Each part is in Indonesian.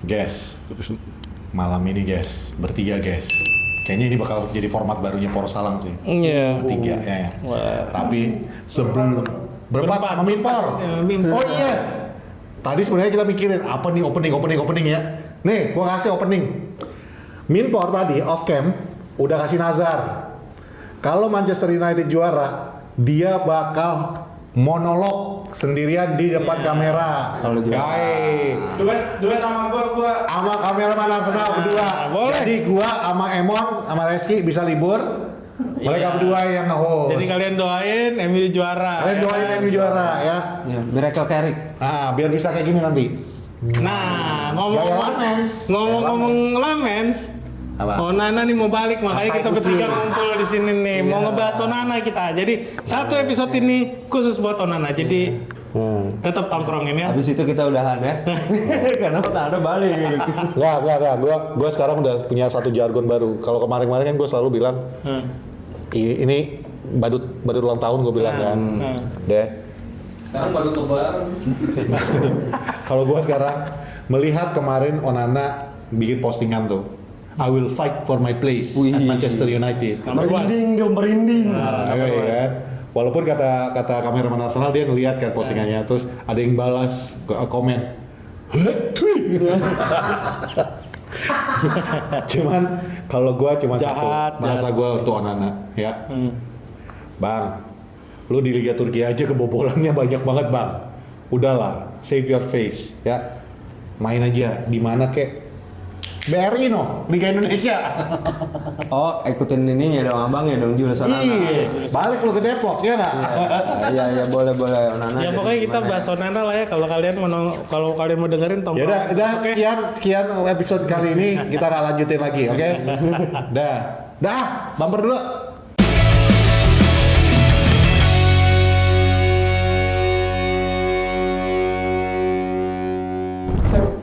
Guys, malam ini guys, bertiga guys. Kayaknya ini bakal jadi format barunya Porsalang sih. Iya. Bertiga ya. Wah. Tapi sebelum berempat sama Minpor. Ya, Minpor. Oh iya. Tadi sebenarnya kita mikirin apa nih opening ya. Nih, gua kasih opening. Minpor tadi off cam udah kasih nazar. Kalau Manchester United juara, dia bakal monolog sendirian di depan kamera. Kalau juara. Duet sama gua. Sama kameraman Arsenal berdua. Boleh. Jadi gua sama Emon sama Reski bisa libur. Mereka berdua yang nge-host. Jadi kalian doain MU juara. Kalian doain MU juara ya. Ya, Miracle Carrick. Nah, biar bisa kayak gini nanti. Nah, Gaya Lamens. ngomong Lamens. Apa? Onana nih mau balik, makanya Apa kita itu, bertiga cuy? ngumpul di sini nih. Mau ngebahas Onana kita. Jadi satu episode ini khusus buat Onana. Jadi tetap tongkrongin ya. Habis itu kita udahan ya. Karena Onana balik. Enggak. Gua sekarang udah punya satu jargon baru. Kalau kemarin-kemarin kan gua selalu bilang ini badut ulang tahun gua bilang kan. Deh. Sekarang baru kebar. Kalau gua sekarang melihat kemarin Onana bikin postingan tuh. I will fight for my place at Manchester United. Merinding dong, merinding. Nah, iya kan. Walaupun kata kameraman Arsenal dia ngelihat kan postingannya, terus ada yang balas komen. Cuman kalau gua cuma Jahat, satu bahasa gua untuk Onana ya. Bang, lu di Liga Turki aja kebobolannya banyak banget bang. Udahlah, save your face ya. Main aja di mana kek. BRI no, Liga Indonesia. Oh, ikutin ininya dong abang ya dong Jules Onana. Iya, balik lu ke Depok ya nggak? Iya, boleh Onana. Ya pokoknya kita bahas Onana lah ya. Kalau kalian mau dengerin tongkrong. Ya udah sekian episode kali ini kita nggak lanjutin lagi, oke? Dah, bumper dulu.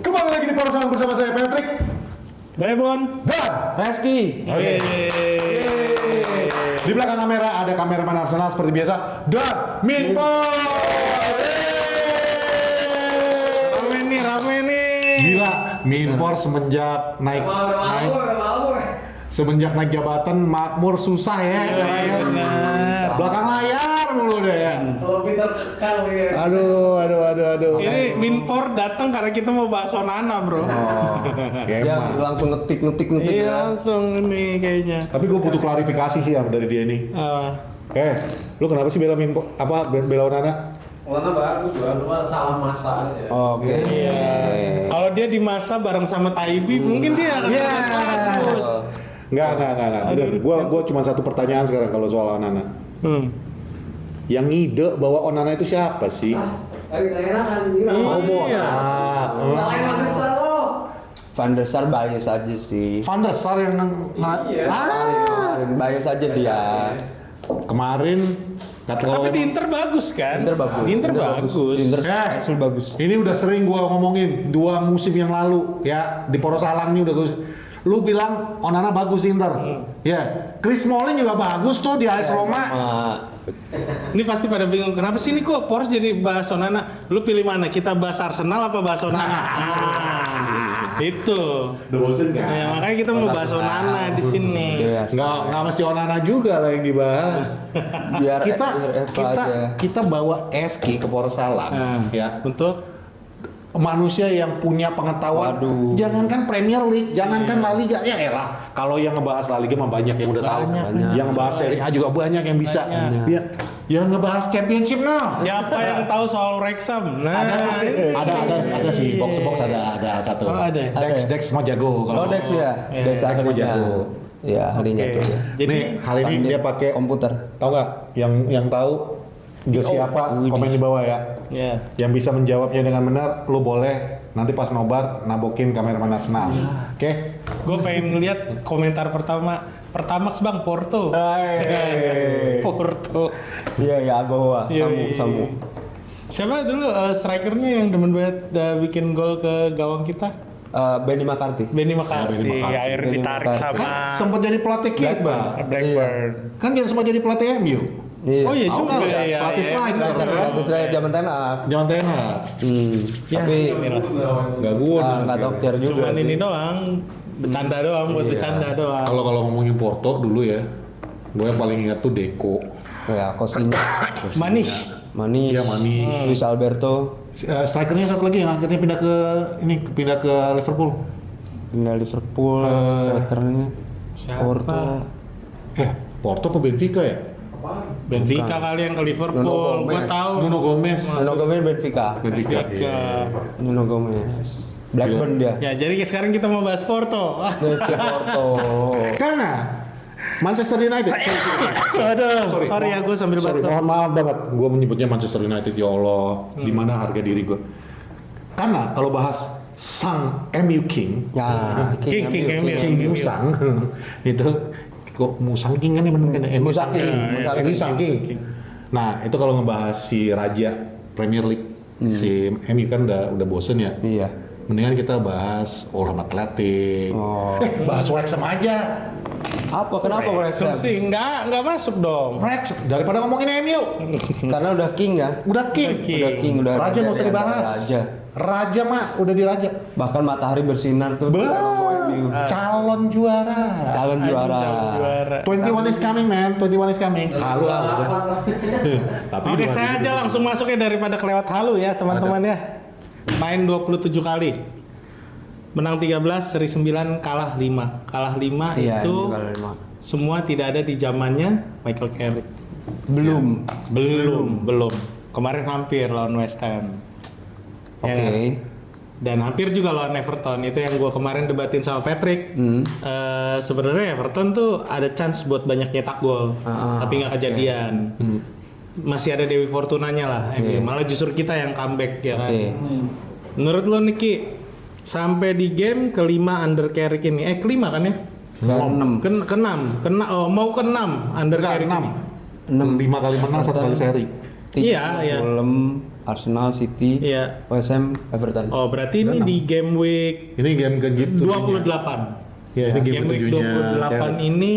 Kembali lagi di Porsalang bersama saya Patrick Brebon. dan Reski. di belakang kamera ada kameraman Arsenal seperti biasa dan Minpor. Rame nih. Gila, Minpor semenjak naik jabatan makmur susah ya. Belakang layar mulu deh ya. Kalau Peter kan ya. Aduh. Ini Minpor datang karena kita mau bahas Onana, bro. Ya, Dia emang. langsung ngetik Iya, ya. langsung nih kayaknya. Tapi gue butuh klarifikasi sih ya dari dia ini. Lu kenapa sih bela Minpor? Bela Onana? Warna bagus, cuma salah masa aja. Oke. Kalau dia di masa bareng sama Taibi, mungkin dia akan bagus. Enggak. Bener. Gua cuma satu pertanyaan sekarang kalau soal Onana. Yang ngide bahwa Onana itu siapa sih? Lagi gak enak anjir. Iya. Nyalain Van der Sar lo. Van der Sar bias aja sih. Van der Sar yang Iya. Bias aja dia. Kemarin Tapi di Inter bagus kan? Inter bagus. Inter bagus. Inter Eh. actually bagus. ini udah sering gua ngomongin 2 musim yang lalu ya di Porsalang ini udah gua. Lu bilang Onana bagus di Inter. Ya, Chris Smalling juga bagus tuh di AS Roma. Ini pasti pada bingung kenapa sih ini kok Porsche jadi bahas Onana? Lu pilih mana? Kita bahas Arsenal apa bahas Onana? Itu. Udah bosen kan? Ya, makanya kita mau bahas Onana di sini. Iya. Nggak mesti Onana juga lah yang dibahas. Biar kita bawa Eski ke Porsalang ya. Untuk Manusia yang punya pengetahuan. Waduh. Jangankan Premier League, jangankan La Liga, ya elah. Kalau yang ngebahas La Liga mah banyak yang udah tahu. Banyak. Yang ngebahas Serie A juga banyak yang bisa. Ya, yang ngebahas Championship nah. siapa yang tahu soal Wrexham? Nah, Ada sih box ada satu. Oh, ada. Dex mah jago kalau. Oh, Dex ya. Dex Dex mah ahlinya. jago. Ya, ahlinya Oke. tuh. Jadi Nih, hari ini dia pakai komputer. tahu nggak yang tahu jersey apa komen di bawah ya. ya. Yang bisa menjawabnya dengan benar, lu boleh nanti pas nobar nabokin kameraman Arsenal. Oke? Gue pengen ngeliat komentar Pertamax bang Porto. Porto. Iya, Agowa. Iya. Samu. Siapa dulu strikernya yang demen banget bikin gol ke gawang kita? Benny McCarthy. Benny Benny McCarthy. McCarthy. Akhirnya Benny ditarik McCarthy. sama Sempat jadi pelatih kita. Blackburn. Kan dia sempat jadi pelatih MU. Iya. Oh iya Tahu juga nggak? ya. Pelatih Slice, benar, kan? benar. Pelatih Slice zaman tenar. Zaman Ten Hag. Ya, Tapi Nggak guna. nggak dokter juga cuman sih. ini doang, bercanda doang buat Iya. bercanda doang. Kalau ngomongin Porto dulu ya, gue yang paling ingat tuh Deco. Ya, Costinha, Manis. Manis, Iya, Manis. Luis Alberto, Strikernya satu lagi yang akhirnya pindah ke Liverpool. pindah Liverpool, strikernya Siapa? Porto. Porto apa Benfica ya? Benfica kali yang ke Liverpool. Nuno Gua Gomez. tahu. Nuno Gomez. Nuno Gomez Benfica. Benfica. Nuno Gomez. Blackburn dia. Ya, jadi sekarang kita mau bahas Porto. Dari Porto. Karena Manchester United. Aduh, sorry ya gue sambil Sorry, batuk. mohon maaf banget. Gue menyebutnya Manchester United, ya Allah. Di mana harga diri gue? Karena kalau bahas sang MU King, Ya, King, MU. King Musang, itu kok Musang King kan yang bener kan? Musang King, Musang Musang King. Nah, itu kalau ngebahas si Raja Premier League, si MU kan udah bosen ya. Iya. Mendingan kita bahas Oldham Athletic. Oh. Bahas Wrexham aja. Apa? Kenapa Wrexham? Sih nggak masuk dong. Wrexham daripada ngomongin MU. Karena udah King kan? Udah King. Udah King, udah Raja nggak usah di antara dibahas. Raja. Raja mah udah di Raja. Bahkan matahari bersinar tuh. Bah, MU. calon juara. Calon juara. Juara. 21 is coming man, 21 is coming. Halu lah udah. Tapi Oke, dua saya hari aja dulu. langsung masuk ya daripada kelewat halu ya teman-teman ya. Main 27 kali. Menang 13, seri 9, kalah 5. Kalah 5 Iya, itu ini kalau lima. semua tidak ada di zamannya Michael Carrick. Belum. Belum. Kemarin hampir lawan West Ham. Oke. Ya. Dan hampir juga lawan Everton. Itu yang gua kemarin debatin sama Patrick. Sebenarnya Everton tuh ada chance buat banyak nyetak gol, tapi nggak kejadian. Masih ada Dewi Fortunanya lah. Oke. Malah justru kita yang comeback ya kan. Oke. Menurut lo Niki, sampai di game kelima under Carrick ini, kelima kan ya? Ke-6. Mau ke 6 under Enggak, Carrick 6. ini. 5 kali menang, 1 kali seri. Iya, iya. Fulham, Arsenal, City, Iya. West Ham, Everton. Oh, berarti ini di game week Ini game ke 28. Ya, ini game Game week ketujuhnya 28 ini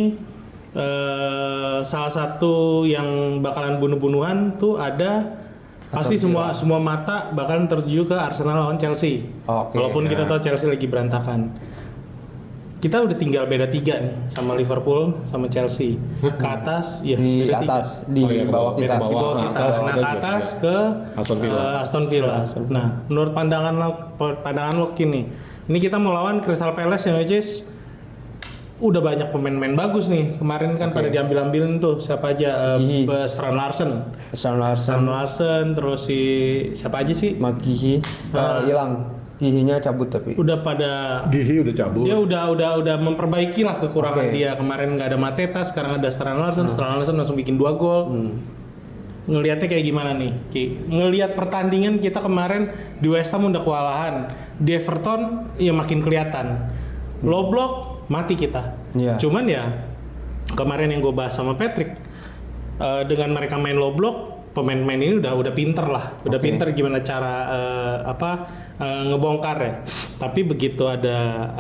salah satu yang bakalan bunuh-bunuhan tuh ada pasti semua mata bakalan tertuju ke Arsenal lawan Chelsea. Oke, Walaupun ya. kita tahu Chelsea lagi berantakan. Kita udah tinggal beda 3 nih sama Liverpool sama Chelsea. Ke atas ya Di beda 3. atas, di Oh iya, ke bawah bawah. kita. Di bawah. Di bawah kita. atas, Nah, ada ke juga, atas ya. ke Aston Villa. Nah, menurut pandangan lo gini, ini kita mau lawan Crystal Palace yang which is udah banyak pemain-pemain bagus nih. Kemarin kan pada diambil-ambilin tuh siapa aja? Gihi. Strand Larsen, Arsenal, terus si siapa aja sih? Gihi hilang. Gihinya cabut tapi. Udah pada Gihi udah cabut. dia udah memperbaiki lah kekurangan Oke. dia. Kemarin nggak ada Mateta, sekarang ada Strand Larsen langsung bikin 2 gol. Ngelihatnya kayak gimana nih, Ki? Ngelihat pertandingan kita kemarin di West Ham udah kewalahan, di Everton ya makin kelihatan. Low block mati kita. Iya. Cuman ya kemarin yang gue bahas sama Patrick, dengan mereka main low block, pemain-pemain ini udah pinter lah, udah Oke. pinter gimana cara ngebongkar ya. Tapi begitu ada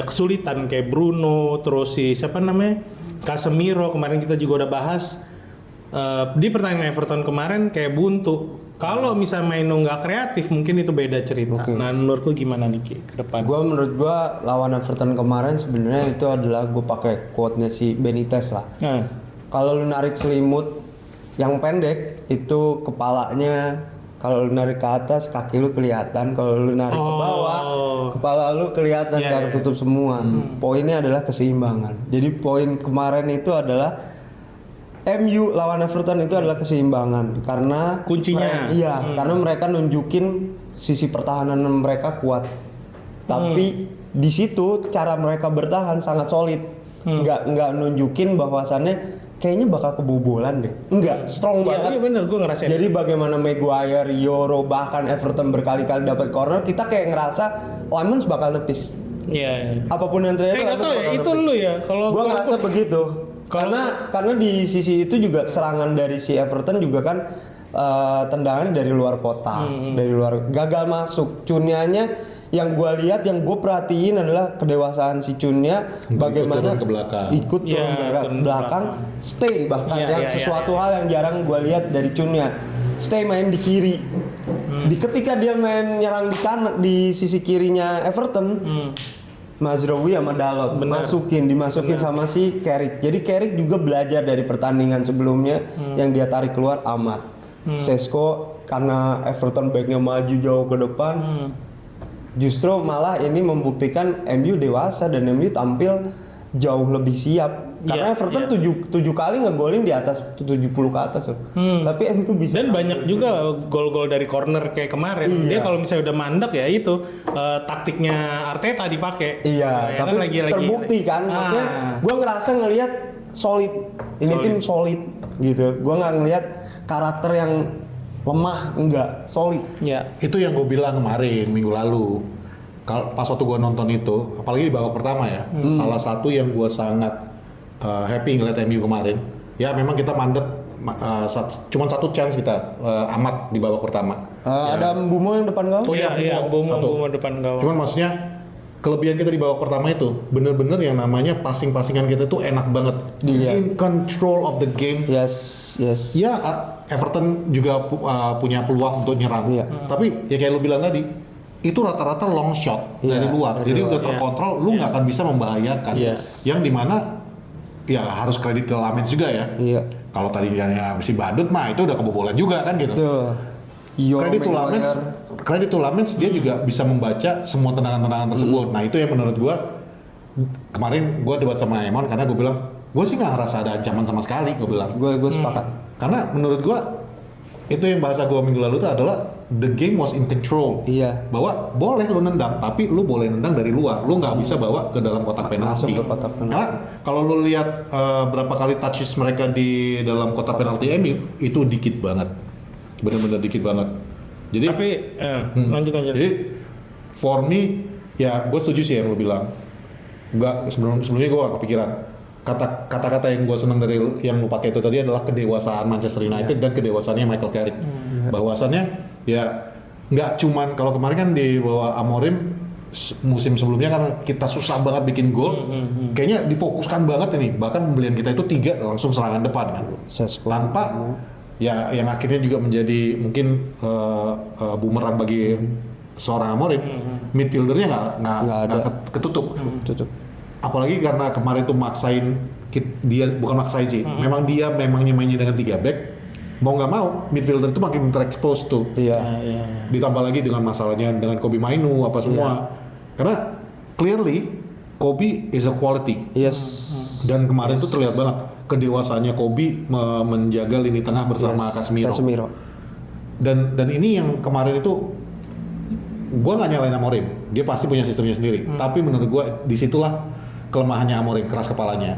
kesulitan kayak Bruno, terus si siapa namanya Casemiro kemarin kita juga udah bahas. Di pertandingan Everton kemarin kayak buntu. Kalau misalnya main nggak kreatif mungkin itu beda cerita. Oke. Nah menurut lu gimana nih Ki, ke depan? Menurut gua lawan Everton kemarin sebenarnya itu adalah gue pakai quote-nya si Benitez lah. Nah, Kalau lu narik selimut yang pendek itu kepalanya, kalau lu narik ke atas kaki lu kelihatan, kalau lu narik ke bawah kepala lu kelihatan Iya, kayak iya. ketutup semua. Poinnya adalah keseimbangan. Jadi poin kemarin itu adalah MU lawan Everton itu adalah keseimbangan karena Kuncinya. karena mereka nunjukin sisi pertahanan mereka kuat. Tapi di situ cara mereka bertahan sangat solid. Nggak nunjukin bahwasannya kayaknya bakal kebobolan deh. Enggak, strong banget. Iya bener, gue ngerasain. Jadi bagaimana Maguire, Yoro, bahkan Everton berkali-kali dapat corner, kita kayak ngerasa Lemans bakal nepis. Iya. Apapun yang terjadi, Nggak tahu ya, itu lu ya. Kalau gua ngerasa begitu. Kalau- Karena di sisi itu juga serangan dari si Everton juga kan tendangan dari luar kota, dari luar gagal masuk. Cunianya yang gue lihat, yang gue perhatiin adalah kedewasaan si Chunnya, Untuk bagaimana ikut turun ke belakang. ikut turun Iya, ke turun ke belakang, stay bahkan Iya, yang iya, sesuatu iya. hal yang jarang gue lihat dari Chunnya, stay main di kiri. Ketika dia main nyerang di kanan di sisi kirinya Everton, Mazraoui sama Dalot Benar. dimasukin sama si Carrick. Jadi Carrick juga belajar dari pertandingan sebelumnya yang dia tarik keluar Ahmad. Sesko karena Everton backnya maju jauh ke depan, justru malah ini membuktikan MU dewasa dan MU tampil jauh lebih siap. Karena Iya, Everton iya. 7 kali ngegolin di atas 70 ke atas loh. Tapi MU bisa. Dan banyak juga gol-gol dari corner kayak kemarin. Iya. Dia kalau misalnya udah mandek ya itu taktiknya Arteta dipakai. Iya, Nah, ya tapi kan lagi- terbukti kan. Maksudnya gue ngerasa ngelihat solid. Ini Solid. tim solid gitu. Gue nggak ngelihat karakter yang lemah, enggak, solid. Ya. Itu yang gue bilang kemarin minggu lalu. Kalau pas waktu gue nonton itu, apalagi di babak pertama ya, salah satu yang gue sangat happy ngeliat MU kemarin. Ya memang kita mandek, cuman satu chance kita amat di babak pertama. Ada Mbumo yang depan gawang. Oh iya, Iya, Satu. Bomo depan gawang. Cuman maksudnya kelebihan kita di babak pertama itu bener-bener yang namanya passing-passingan kita tuh enak banget. Dilihat. In control of the game. Yes. Ya Everton juga punya peluang untuk nyerang. Iya. Tapi ya kayak lu bilang tadi, itu rata-rata long shot Iya, dari luar. dari Jadi luar. udah terkontrol, lu nggak akan bisa membahayakan. Yes. Yang dimana ya harus kredit ke Lamens juga ya. Iya. Kalau tadinya si Badut mah itu udah kebobolan juga kan gitu. Tuh. Kredit to Lamens dia juga bisa membaca semua tendangan-tendangan tersebut. Nah itu yang menurut gua kemarin gua debat sama Emon karena gua bilang gua sih nggak ngerasa ada ancaman sama sekali, gua bilang. Gue sepakat. Karena menurut gua itu yang bahasa gua minggu lalu itu adalah the game was in control. Iya. Bahwa boleh lu nendang, tapi lu boleh nendang dari luar. Lu nggak bisa bawa ke dalam kotak penalti. Masuk ke kotak penalti. Karena kalau lu lihat berapa kali touches mereka di dalam kotak penalti MU itu dikit banget. Bener-bener dikit banget. Jadi Tapi lanjut. jadi for me ya gue setuju sih yang lu bilang. Enggak sebelumnya gue gak kepikiran. Kata-kata yang gue senang dari yang lu pakai itu tadi adalah kedewasaan Manchester United dan kedewasaannya Michael Carrick. Bahwasannya ya nggak cuman kalau kemarin kan di bawah Amorim musim sebelumnya kan kita susah banget bikin gol. Kayaknya difokuskan banget ini. Bahkan pembelian kita itu 3 langsung serangan depan kan. Sesko. Tanpa ya yang akhirnya juga menjadi mungkin bumerang bagi seorang Amorim. Midfieldernya nggak ketutup. Tutup. Apalagi karena kemarin tuh maksain dia bukan maksain sih. Memang dia mainnya dengan 3 back. Mau nggak mau midfielder itu makin terekspos tuh. Iya. Ditambah lagi dengan masalahnya dengan Kobe Mainu apa semua. Karena clearly Kobe is a quality. Yes. Dan kemarin tuh terlihat banget kedewasaannya Kobe menjaga lini tengah bersama Casemiro. Casemiro. Dan ini yang kemarin itu gua nggak nyalain Amorim, dia pasti punya sistemnya sendiri. Tapi menurut gua disitulah kelemahannya Amorim, keras kepalanya.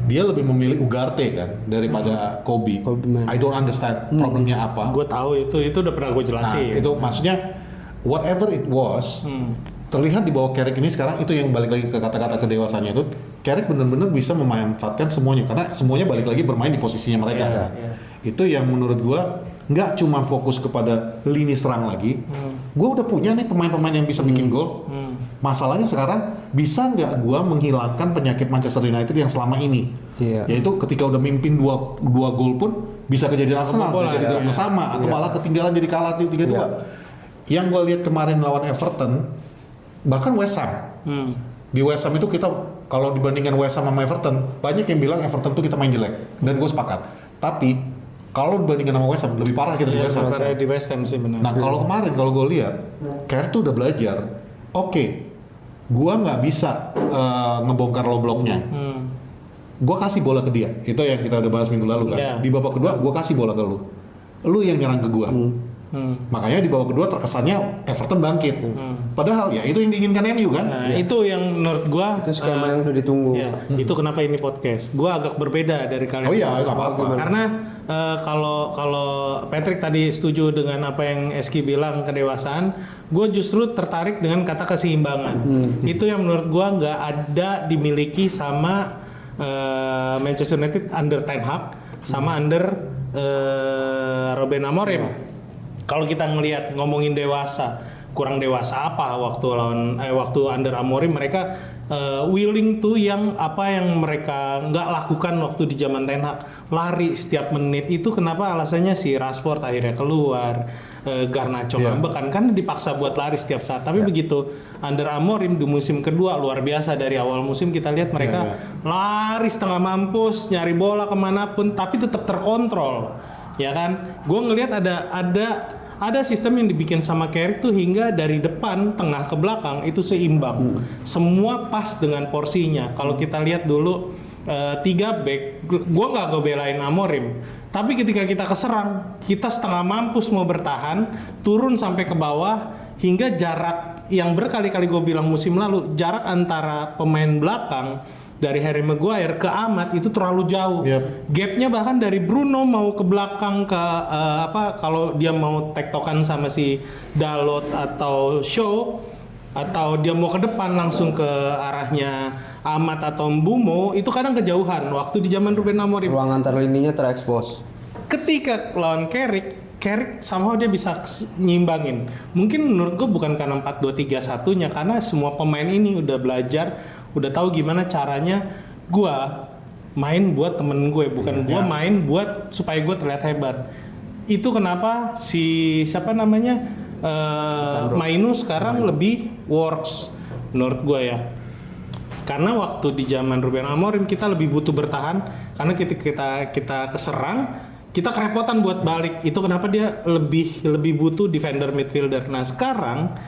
Dia lebih memilih Ugarte kan daripada Kobe. Man. I don't understand problemnya apa. Gue tahu itu udah pernah gue Nah jelasin. itu maksudnya whatever it was, terlihat di bawah Carrick ini sekarang itu yang balik lagi ke kata-kata kedewasannya itu. Carrick benar-benar bisa memanfaatkan semuanya karena semuanya balik lagi bermain di posisinya mereka. Iya. Itu yang menurut gua nggak cuma fokus kepada lini serang lagi. Gua udah punya nih pemain-pemain yang bisa bikin gol. Masalahnya sekarang bisa nggak gua menghilangkan penyakit Manchester United yang selama ini? Iya. Yaitu ketika udah mimpin dua gol pun bisa kejadian Arsenal, bola, jadi iya. sama atau Iya. malah ketinggalan jadi kalah 3-2. Iya. Yang gua lihat kemarin lawan Everton, bahkan West Ham. Di West Ham itu kita kalau dibandingkan West Ham sama Everton, banyak yang bilang Everton tuh kita main jelek dan gue sepakat. Tapi kalau dibandingkan sama West Ham lebih parah kita di Iya, West Ham. sebenarnya di West Ham sih benar. Nah kalau kemarin kalau gue lihat, Carrick tuh udah belajar. Oke, gue nggak bisa ngebongkar low blocknya. Gue kasih bola ke dia. Itu yang kita udah bahas minggu lalu kan. Iya. Di babak kedua gue kasih bola ke lu. Lu yang nyerang ke gue. Makanya di babak kedua terkesannya Everton bangkit. Padahal ya itu yang diinginkan MU kan. Nah, itu yang menurut gua Itu skema yang udah ditunggu. ya, itu kenapa ini podcast. Gua agak berbeda dari kalian. Oh iya, nggak apa-apa. Karena kalau Patrick tadi setuju dengan apa yang Eski bilang kedewasaan, gue justru tertarik dengan kata keseimbangan. Itu yang menurut gue nggak ada dimiliki sama Manchester United under Ten Hag sama under Ruben Amorim. Kalau kita ngomongin dewasa, kurang dewasa apa waktu under Amorim mereka willing tuh yang mereka nggak lakukan waktu di zaman Ten Hag, lari setiap menit. Itu kenapa alasannya si Rashford akhirnya keluar, Garnacho ngambekan kan dipaksa buat lari setiap saat. Tapi begitu under Amorim di musim kedua luar biasa, dari awal musim kita lihat mereka lari setengah mampus, nyari bola kemanapun tapi tetap terkontrol, ya kan. Gue ngelihat ada sistem yang dibikin sama Carrick tuh hingga dari depan, tengah ke belakang itu seimbang. Semua pas dengan porsinya. Kalau kita lihat dulu 3 back, gue nggak ngebelain Amorim. Tapi ketika kita keserang, kita setengah mampus mau bertahan, turun sampai ke bawah, hingga jarak yang berkali-kali gue bilang musim lalu, jarak antara pemain belakang dari Harry Maguire ke Ahmad itu terlalu jauh. Gapnya bahkan dari Bruno mau ke belakang ke kalau dia mau tektokan sama si Dalot atau Shaw, atau dia mau ke depan langsung ke arahnya Ahmad atau Mbeumo, itu kadang kejauhan waktu di zaman Ruben Amorim. Ruang antar lininya terekspos. Ketika lawan Carrick somehow dia bisa nyimbangin. Mungkin menurut gue bukan karena 4-2-3-1-nya, karena semua pemain ini udah belajar, udah tahu gimana caranya gue main buat temen gue, bukan gue main buat supaya gue terlihat hebat. Itu kenapa Mainu sekarang lebih works menurut gue ya. Karena waktu di zaman Ruben Amorim kita lebih butuh bertahan, karena kita keserang, kita kerepotan buat balik. Itu kenapa dia lebih butuh defender midfielder. Nah sekarang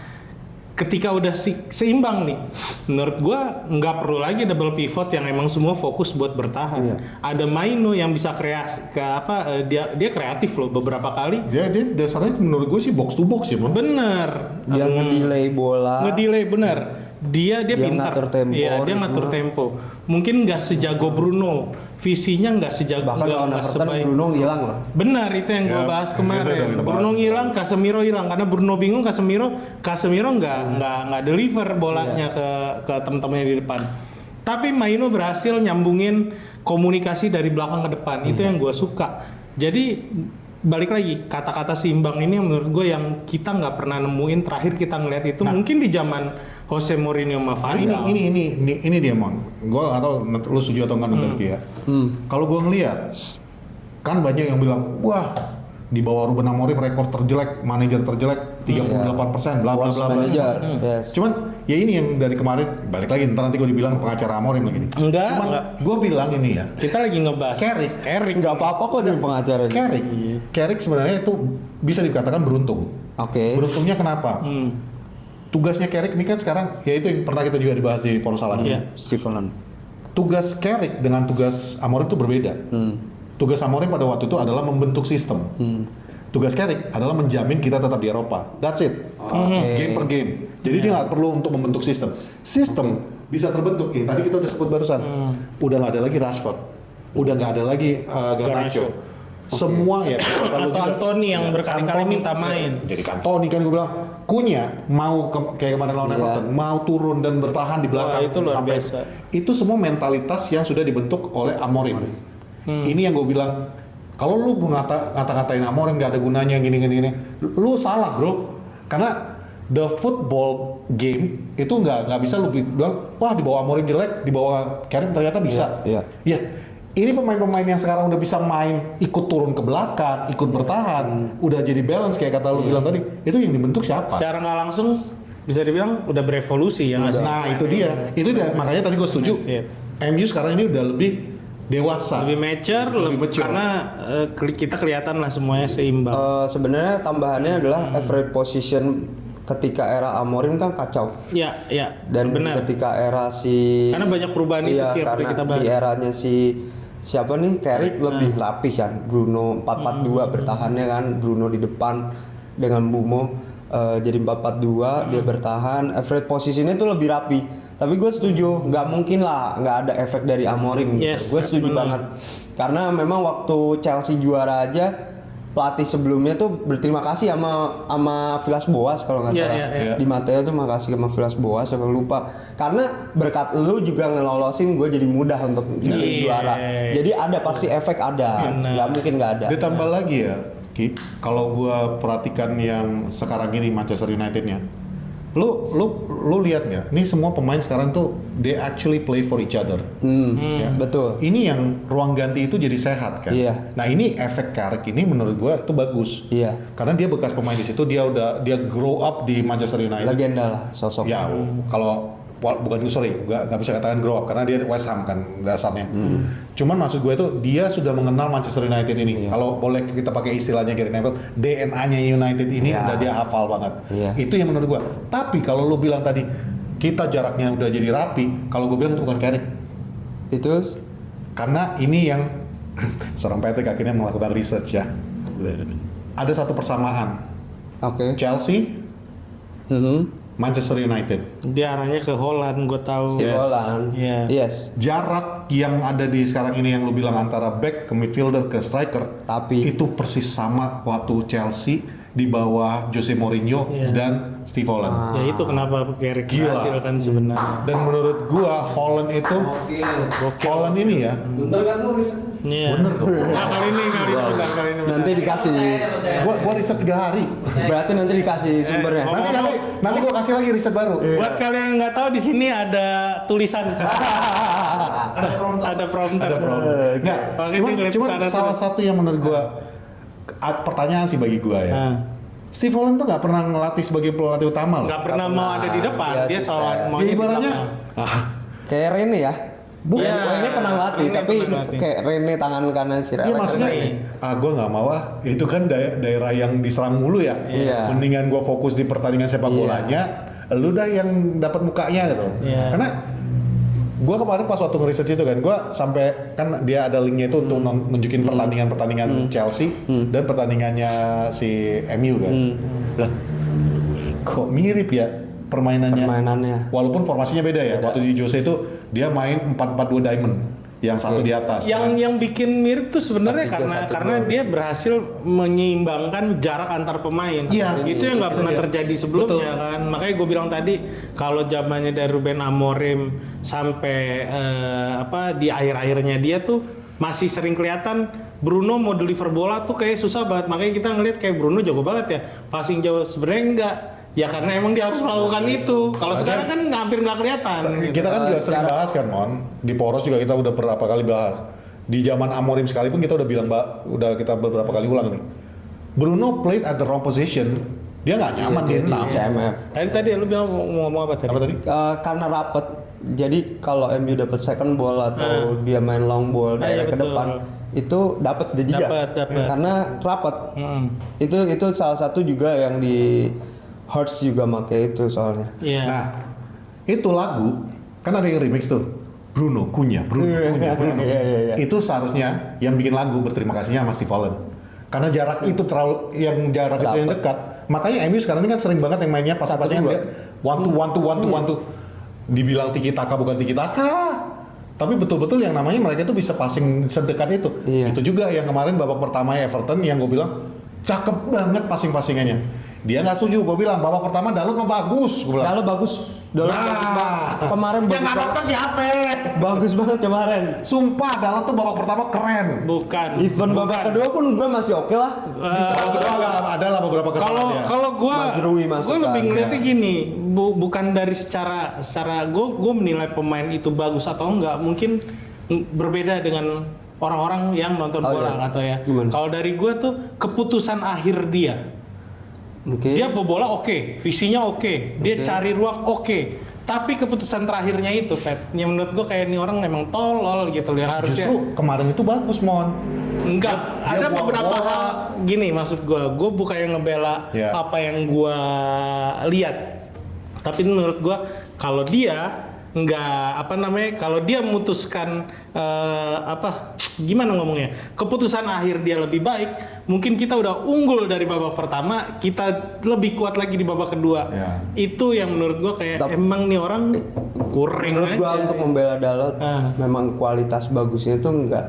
ketika udah seimbang nih, menurut gua nggak perlu lagi double pivot yang emang semua fokus buat bertahan. Ada Maino yang bisa dia kreatif loh beberapa kali. Dia dasarnya menurut gue sih box to box ya, Bang. Bener. Dia ngedelay bola. Bener. Dia pintar. Ngatur tempo. Iya, dia ngatur tempo. Mungkin nggak sejago Bruno, visinya nggak sejago. Bahkan lawan Everton Bruno hilang loh. Benar, itu yang gue bahas kemarin. Bruno hilang, Casemiro hilang, karena Bruno bingung, Casemiro nggak deliver bolanya ke teman-temannya di depan. Tapi Maino berhasil nyambungin komunikasi dari belakang ke depan. Itu yang gue suka. Jadi balik lagi, kata-kata seimbang ini yang menurut gue yang kita nggak pernah nemuin. Terakhir kita ngeliat itu mungkin di zaman Jose Mourinho sama Van Gaal. Ini dia, Mang. Gue nggak tahu lu setuju atau nggak nonton ya. Kalau gue ngelihat, kan banyak yang bilang, wah di bawah Ruben Amorim rekor terjelek, manajer terjelek 38%, bla bla bla. Cuman ya ini yang dari kemarin, balik lagi nanti gue dibilang pengacara Amorim lagi nih. Enggak. Gue bilang ini ya. Kita lagi ngebahas Carrick nggak apa-apa kok jadi pengacara. Carrick sebenarnya itu bisa dikatakan beruntung. Beruntungnya kenapa? Tugasnya Carrick ini kan sekarang, ya itu yang pernah kita juga dibahas di Porsalan. Steven. Tugas Carrick dengan tugas Amorim itu berbeda. Tugas Amorim pada waktu itu adalah membentuk sistem. Tugas Carrick adalah menjamin kita tetap di Eropa. That's it. Game per game. Jadi dia nggak perlu untuk membentuk sistem. Sistem bisa terbentuk. Yang tadi kita udah sebut barusan. Udah nggak ada lagi Rashford. Udah nggak ada lagi Garnacho. Semua ya. Atau Anthony yang berkali-kali minta main. Jadi Anthony kan gue bilang, Kunya mau kayak kemarin lawan Everton, mau turun dan bertahan di belakang. Itu luar biasa. Itu semua mentalitas yang sudah dibentuk oleh Amorim. Ini yang gue bilang, kalau lu ngata-ngatain Amorim nggak ada gunanya gini, lu salah bro. Karena the football game itu nggak bisa lu bilang, wah di bawah Amorim jelek, di bawah Carrick ternyata bisa. Iya. Ini pemain-pemain yang sekarang udah bisa main, ikut turun ke belakang, ikut bertahan, udah jadi balance kayak kata lu bilang tadi. Itu yang dibentuk siapa? Secara nggak langsung bisa dibilang udah berevolusi ya. Nah itu dia. Makanya tadi gue setuju. MU sekarang ini udah lebih dewasa, lebih mature. Karena kita kelihatan lah semuanya seimbang. Sebenarnya tambahannya adalah average position ketika era Amorim kan kacau. Iya. Dan benar. Ketika era karena banyak perubahan itu karena kita bahas. Di eranya siapa nih, Carrick lebih lapis kan. Bruno 4-4-2 bertahannya kan, Bruno di depan dengan Mbeumo jadi 4-4-2 dia bertahan. Average posisinya tuh lebih rapi. Tapi gue setuju, nggak mungkin lah nggak ada efek dari Amorim. Gue setuju banget. Karena memang waktu Chelsea juara aja, pelatih sebelumnya tuh berterima kasih sama Villas-Boas kalau nggak salah. Di Matteo tuh makasih sama Villas-Boas, saya lupa. Karena berkat lu juga ngelolosin gue jadi mudah untuk jadi juara. Jadi ada pasti efek ada. Nggak mungkin nggak ada. Ditambah lagi ya, Ki, kalau gue perhatikan yang sekarang ini Manchester United-nya, Lu lihat nggak? Ini semua pemain sekarang tuh they actually play for each other. Betul. Ini yang ruang ganti itu jadi sehat kan. Iya. Nah ini efek Carrick ini menurut gua itu bagus. Iya. Karena dia bekas pemain di situ, dia grow up di Manchester United. Legenda lah sosok. Ya kalau nggak bisa katakan grow up karena dia West Ham kan dasarnya. Cuman maksud gue itu dia sudah mengenal Manchester United ini. Kalau boleh kita pakai istilahnya Gary Neville, DNA-nya United ini udah dia hafal banget. Itu yang menurut gue. Tapi kalau lu bilang tadi kita jaraknya udah jadi rapi, kalau gue bilang itu bukan Carrick. Itu Karena ini yang seorang Patrick akhirnya melakukan research ya. Ada satu persamaan. oke. Chelsea, Manchester United. Dia arahnya ke Holland, gue tahu. Steve Holland. Iya. Yes. Jarak yang ada di sekarang ini yang lu bilang antara back ke midfielder ke striker Rapi. itu persis sama waktu Chelsea di bawah Jose Mourinho dan Steve Holland. Ya itu kenapa Carrick Gila. berhasil kan sebenarnya. Dan menurut gua Holland itu Holland ini ya Bener kan lu risetnya? Iya. bener kok. Nah, kali ini benar. Nanti dikasih. Gua riset 3 hari. Berarti nanti dikasih sumbernya. Nanti gua kasih lagi riset baru. Buat kalian yang nggak tahu di sini ada tulisan. Ada prompter. Ada problem. Enggak, Oke, cuman, ini cuman sana salah tuh. satu yang menurut gua pertanyaan sih bagi gua ya. Nah, Steve Holland tuh nggak pernah ngelatih sebagai pelatih utama loh. nggak pernah mau ada di depan. Dia Dia selalu asisten. mau Dia di ibaratnya belakang. Kayak Rene ya. Bukan. Ya, Rene pernah ngelatih, Rene tapi pernah ngelatih. kayak Rene tangan kanan si Iya Rene. maksudnya, gue nggak mau itu kan daerah yang diserang mulu ya. Iya. Mendingan gue fokus di pertandingan sepak Iya. bolanya, lu dah yang dapat mukanya gitu. Iya. Karena gue kemarin pas waktu ngeresearch itu kan, gue sampai kan dia ada linknya itu untuk nunjukin pertandingan Chelsea dan pertandingannya si MU kan. Lah, kok mirip ya permainannya. Walaupun formasinya beda ya. Waktu di Jose itu dia main 4-4-2 diamond, yang satu di atas. Yang bikin mirip tuh sebenarnya 4-3-1-2. karena dia berhasil menyeimbangkan jarak antar pemain. Iya. Itu yang nggak Itu pernah dia. terjadi sebelumnya kan. Makanya gue bilang tadi kalau zamannya dari Ruben Amorim sampai di akhir-akhirnya dia tuh masih sering kelihatan Bruno mau deliver bola tuh kayak susah banget. Makanya kita ngeliat kayak Bruno jago banget ya. Passing jauh sebenarnya enggak. Ya karena emang dia harus melakukan itu. Kalau sekarang kan hampir nggak kelihatan. Kita kan juga sering bahas kan, Mon. Di Poros juga kita udah berapa kali bahas. Di zaman Amorim sekalipun kita udah bilang, kita beberapa kali ulang nih. Bruno played at the wrong position. Dia nggak nyaman di 6. CMF. Tadi lu bilang mau ngomong apa tadi? Apa tadi? Karena rapet. Jadi kalau MU dapat second ball atau dia main long ball iya, daerah ke betul. depan itu dapat dia. Dapat. Karena rapet. Hmm. Itu salah satu juga yang di Hearts juga make itu soalnya. Iya. Nah, itu lagu kan ada yang remix tuh. Bruno Cunha. Iya. Itu seharusnya yang bikin lagu berterima kasihnya sama Steve Holland. Karena jarak itu itu yang dekat. Makanya MU sekarang ini kan sering banget yang mainnya pas-pasnya dia one two. Dibilang tiki taka bukan tiki taka. Tapi betul-betul yang namanya mereka itu bisa passing sedekat itu. Iya. Itu juga yang kemarin babak pertama Everton yang gue bilang cakep banget passing-passingannya. Dia nggak setuju, gue bilang babak pertama Dalot mah bagus, gue bilang. Dalot bagus banget. Kemarin yang bagus nggak banget. nonton siapa? Bagus banget kemarin. Sumpah Dalot tuh babak pertama keren. Bukan. Even babak kedua pun gue masih oke lah. Bisa Babak kedua ada lah beberapa kesalahan. Kalau gua Mazrui masuk lebih kan, ngeliatnya gini, bukan dari secara gua menilai pemain itu bagus atau enggak, mungkin berbeda dengan orang-orang yang nonton bola iya. atau ya. Gimana? Kalau dari gua tuh keputusan akhir dia. Oke. Dia bola oke, visinya oke, dia cari ruang oke. Tapi keputusan terakhirnya itu, Pet, yang menurut gua kayak ini orang memang tolol gitu ya harusnya. Justru kemarin itu bagus, Mon. Enggak, Dia ada buang beberapa bola. hal gini maksud gue bukan yang ngebela Ya. apa yang gue lihat. Tapi menurut gue kalau dia kalau dia memutuskan gimana ngomongnya, keputusan akhir dia lebih baik, mungkin kita udah unggul dari babak pertama, kita lebih kuat lagi di babak kedua. Ya. Itu yang menurut gue kayak Tapi- emang nih orang kurang Menurut gua aja. untuk membela Dalot Ah. memang kualitas bagusnya itu enggak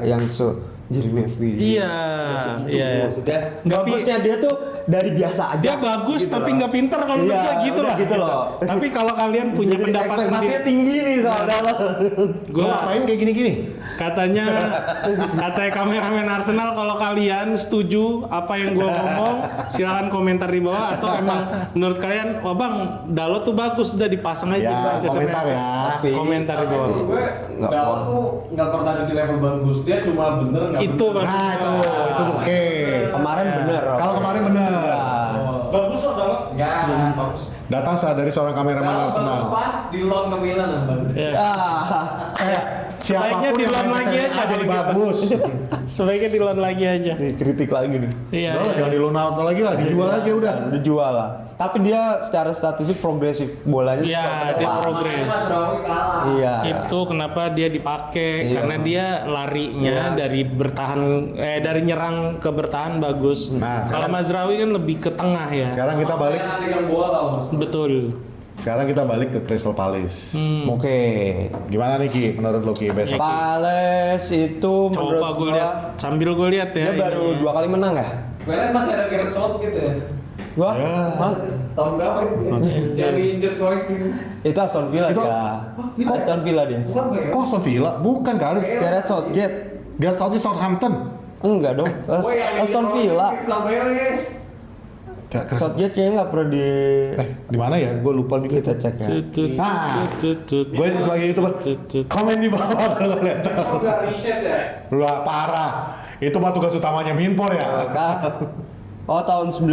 yang Jadi Nevi. Iya, iya. Maksudnya Nggak bagusnya dia tuh dari biasa aja. Dia bagus gitu tapi loh. nggak pinter kalau menurut Iya, gue gitu udah lah. gitu loh. Tapi kalau kalian punya Jadi pendapat ekspektasinya sendiri, tinggi nih soalnya. Gue ngapain kayak gini-gini? katanya kameramen Arsenal kalau kalian setuju apa yang gue ngomong, silakan komentar di bawah atau emang menurut kalian, wah bang, Dalot tuh bagus udah dipasang aja Ya, di Manchester komentar United. ya. Tapi Komentar di bawah. Menurut gue Nggak Dalot boleh. tuh nggak pernah ada di level bagus. Dia cuma bener nggak Itu bener. Nah itu oke. kemarin bener. Kalau kemarin bener. Ya. Bagus kok Dalot. Enggak, bagus. Datang dari seorang kameraman Dalot bagus Arsenal. pas di loan ke Milan bagus. Ya. Siapapun Sebaiknya di yang loan main lagi Serie A aja jadi kalau gitu. bagus. Sebaiknya di loan lagi aja. Nih kritik lagi nih. Iya. Udah lah, jangan di loan out lagi lah, dijual aja udah. Dijual lah. Tapi dia secara statistik progresif bolanya Iya, selalu ke dia depan. progres. Mas Rawi kalah. Iya. Itu kenapa dia dipakai Iya. karena dia larinya Iya. dari bertahan dari nyerang ke bertahan bagus. Nah, Kalau sekarang- Mazraoui kan lebih ke tengah ya. Sekarang kita balik. Yang bola tau mas. Betul. Sekarang kita balik ke Crystal Palace. Oke. Gimana nih Ki? Menurut lo Ki besok? Palace itu menurut Coba gue gua lihat sambil gue lihat ya. dia baru ini. 2 kali menang ya? Weles masih ada Gareth Southgate ya. Gua? Ya. Hah? Tahun berapa itu? Yang diinjek soalnya gitu. Itu Aston Villa Itu- dia. Aston Villa dia. Bukan kayak. Kok Aston Villa? Bukan kali. Gareth Southgate. Gareth Southgate Southampton. Enggak dong. Oh, yang Aston ini Villa. Sampai guys. Southgate kayaknya nggak pernah di Di mana ya? Gue lupa juga. kita cek ya. Gue sebagai YouTuber. Komen di bawah kalau kalian tahu. Oh enggak riset ya. Wah, parah. Itu mah tugas utamanya Minpor ya. Maka oh tahun 95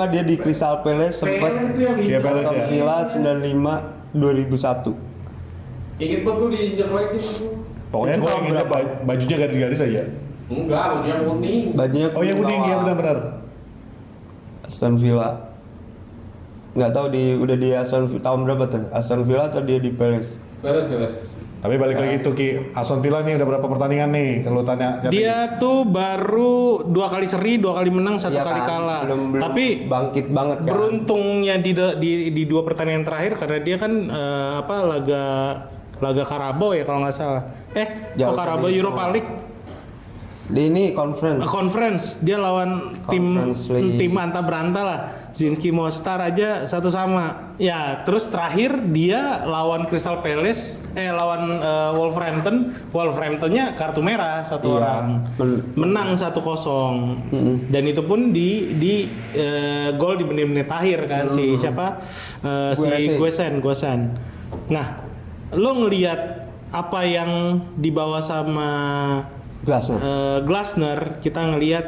dia di Crystal Palace sempat Peles itu yang Iya, diinjek. Peles. Aston ya. Villa 95 2001. Ingat banget gue diinjek lagi. Pokoknya Itu gue tahun ingetnya berapa? bajunya garis-garis aja. Enggak, bajunya kuning. Bajunya Oh yang kuning, iya bawah. benar-benar. Aston Villa. Nggak tahu udah di Aston Villa tahun berapa tuh? Aston Villa atau dia di Palace? Beres. Tapi balik lagi tuh Ki, Aston Villa nih udah berapa pertandingan nih? Kalau tanya Dia tuh baru 2 kali seri, 2 kali menang, 1 Iya kali kan? kalah. Belum Tapi bangkit banget kan. beruntungnya di 2 pertandingan terakhir karena dia kan laga Carabao ya kalau nggak salah. Jangan Carabao sedih. Europa League Di ini conference. Conference dia lawan Conference League. tim anta beranta lah. Zinski Mostar aja 1-1. Ya, terus terakhir dia lawan Crystal Palace, lawan Wolverhampton. Wolverhamptonnya kartu merah 1 Iya. orang. Menang 1-0. Dan itu pun di gol di menit-menit akhir kan si siapa? Si Guesen. Nah, lo ngelihat apa yang dibawa sama Glasner. Glasner, kita ngelihat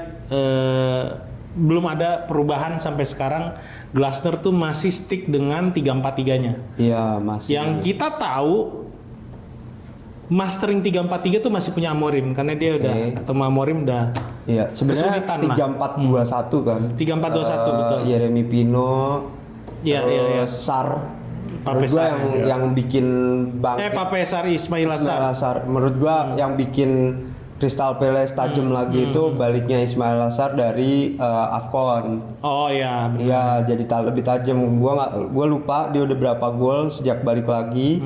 belum ada perubahan sampai sekarang. Glasner tuh masih stick dengan 3-4-3-nya. Iya, masih. Yang kita tahu mastering 3-4-3 tuh masih punya Amorim karena dia udah ketemu Amorim udah Iya, sebenarnya kesulitan lah. 3-4-2-1 kan. 3-4-2-1 betul. Yeremi Pino. Iya, iya, iya. Sar. Pape Menurut gua Sarr, yang bikin bangkit Pape Sarr, Ismail Ismail Assar. Assar. Menurut gua yang bikin Crystal Palace tajam lagi itu baliknya Ismail Assar dari Afcon. Oh ya, Iya, jadi lebih tajam. Gua lupa dia udah berapa gol sejak balik lagi.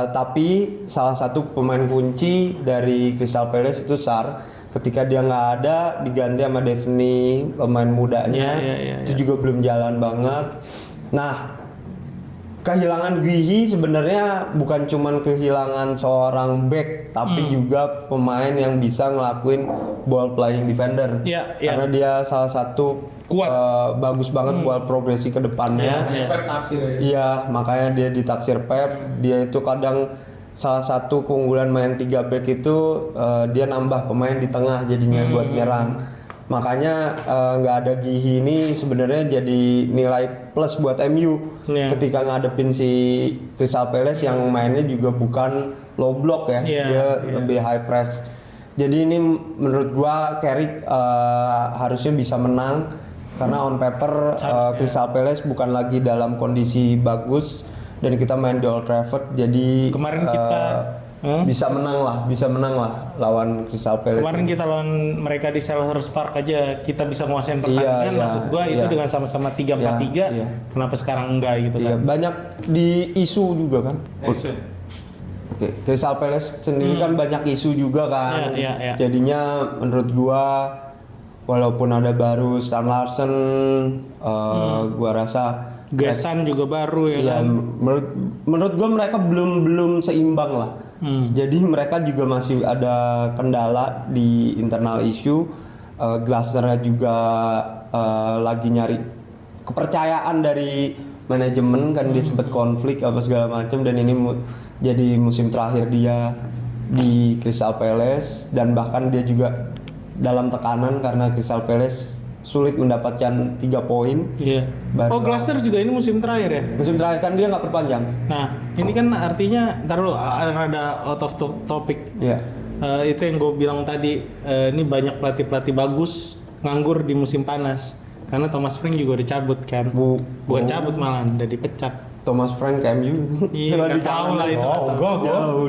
Tapi salah satu pemain kunci dari Crystal Palace itu Sarr. Ketika dia nggak ada, diganti sama Devni, pemain mudanya. Itu juga belum jalan banget. Nah, kehilangan Guihi sebenarnya bukan cuman kehilangan seorang back, tapi juga pemain yang bisa ngelakuin ball playing defender. Iya, Karena dia salah satu Kuat. bagus banget buat progresi ke depannya. Efek taksir ya. Iya, makanya dia ditaksir Pep. Dia itu kadang salah satu keunggulan main 3 back itu dia nambah pemain di tengah jadinya buat nyerang. Makanya nggak ada Guihi ini sebenarnya jadi nilai plus buat MU ketika ngadepin si Crystal Palace yang mainnya juga bukan low block ya, dia lebih high press. Jadi ini menurut gua Carrick harusnya bisa menang karena on paper Crystal Palace bukan lagi dalam kondisi bagus dan kita main di Old Trafford jadi Kemarin kita bisa menang lah lawan Crystal Palace. Kemarin kita lawan mereka di Selhurst Park aja kita bisa nguasain pertandingan. Iya, Maksud gua itu iya. dengan sama-sama 3-4-3. Iya. Kenapa sekarang enggak gitu Iya, kan? banyak di isu juga kan. Oke, Oke, Crystal Palace sendiri kan banyak isu juga kan. Iya. Jadinya menurut gua walaupun ada baru Stan Larsen, gua rasa Gesan juga baru ya iya, kan. menurut gua mereka belum seimbang lah. Jadi mereka juga masih ada kendala di internal issue. Glasner juga lagi nyari kepercayaan dari manajemen kan, dia sempat konflik apa segala macam, dan ini jadi musim terakhir dia di Crystal Palace, dan bahkan dia juga dalam tekanan karena Crystal Palace sulit mendapatkan 3 poin. Iya. Baru- Oh, Glasner juga ini musim terakhir ya? Musim terakhir kan dia nggak perpanjang. Nah, ini kan artinya, ntar lu rada out of topic. Iya. Itu yang gue bilang tadi, ini banyak pelatih-pelatih bagus nganggur di musim panas. Karena Thomas Frank juga dicabut kan. Bukan cabut malah, udah dipecat. Thomas Frank MU. Iya, nggak tahu lah itu.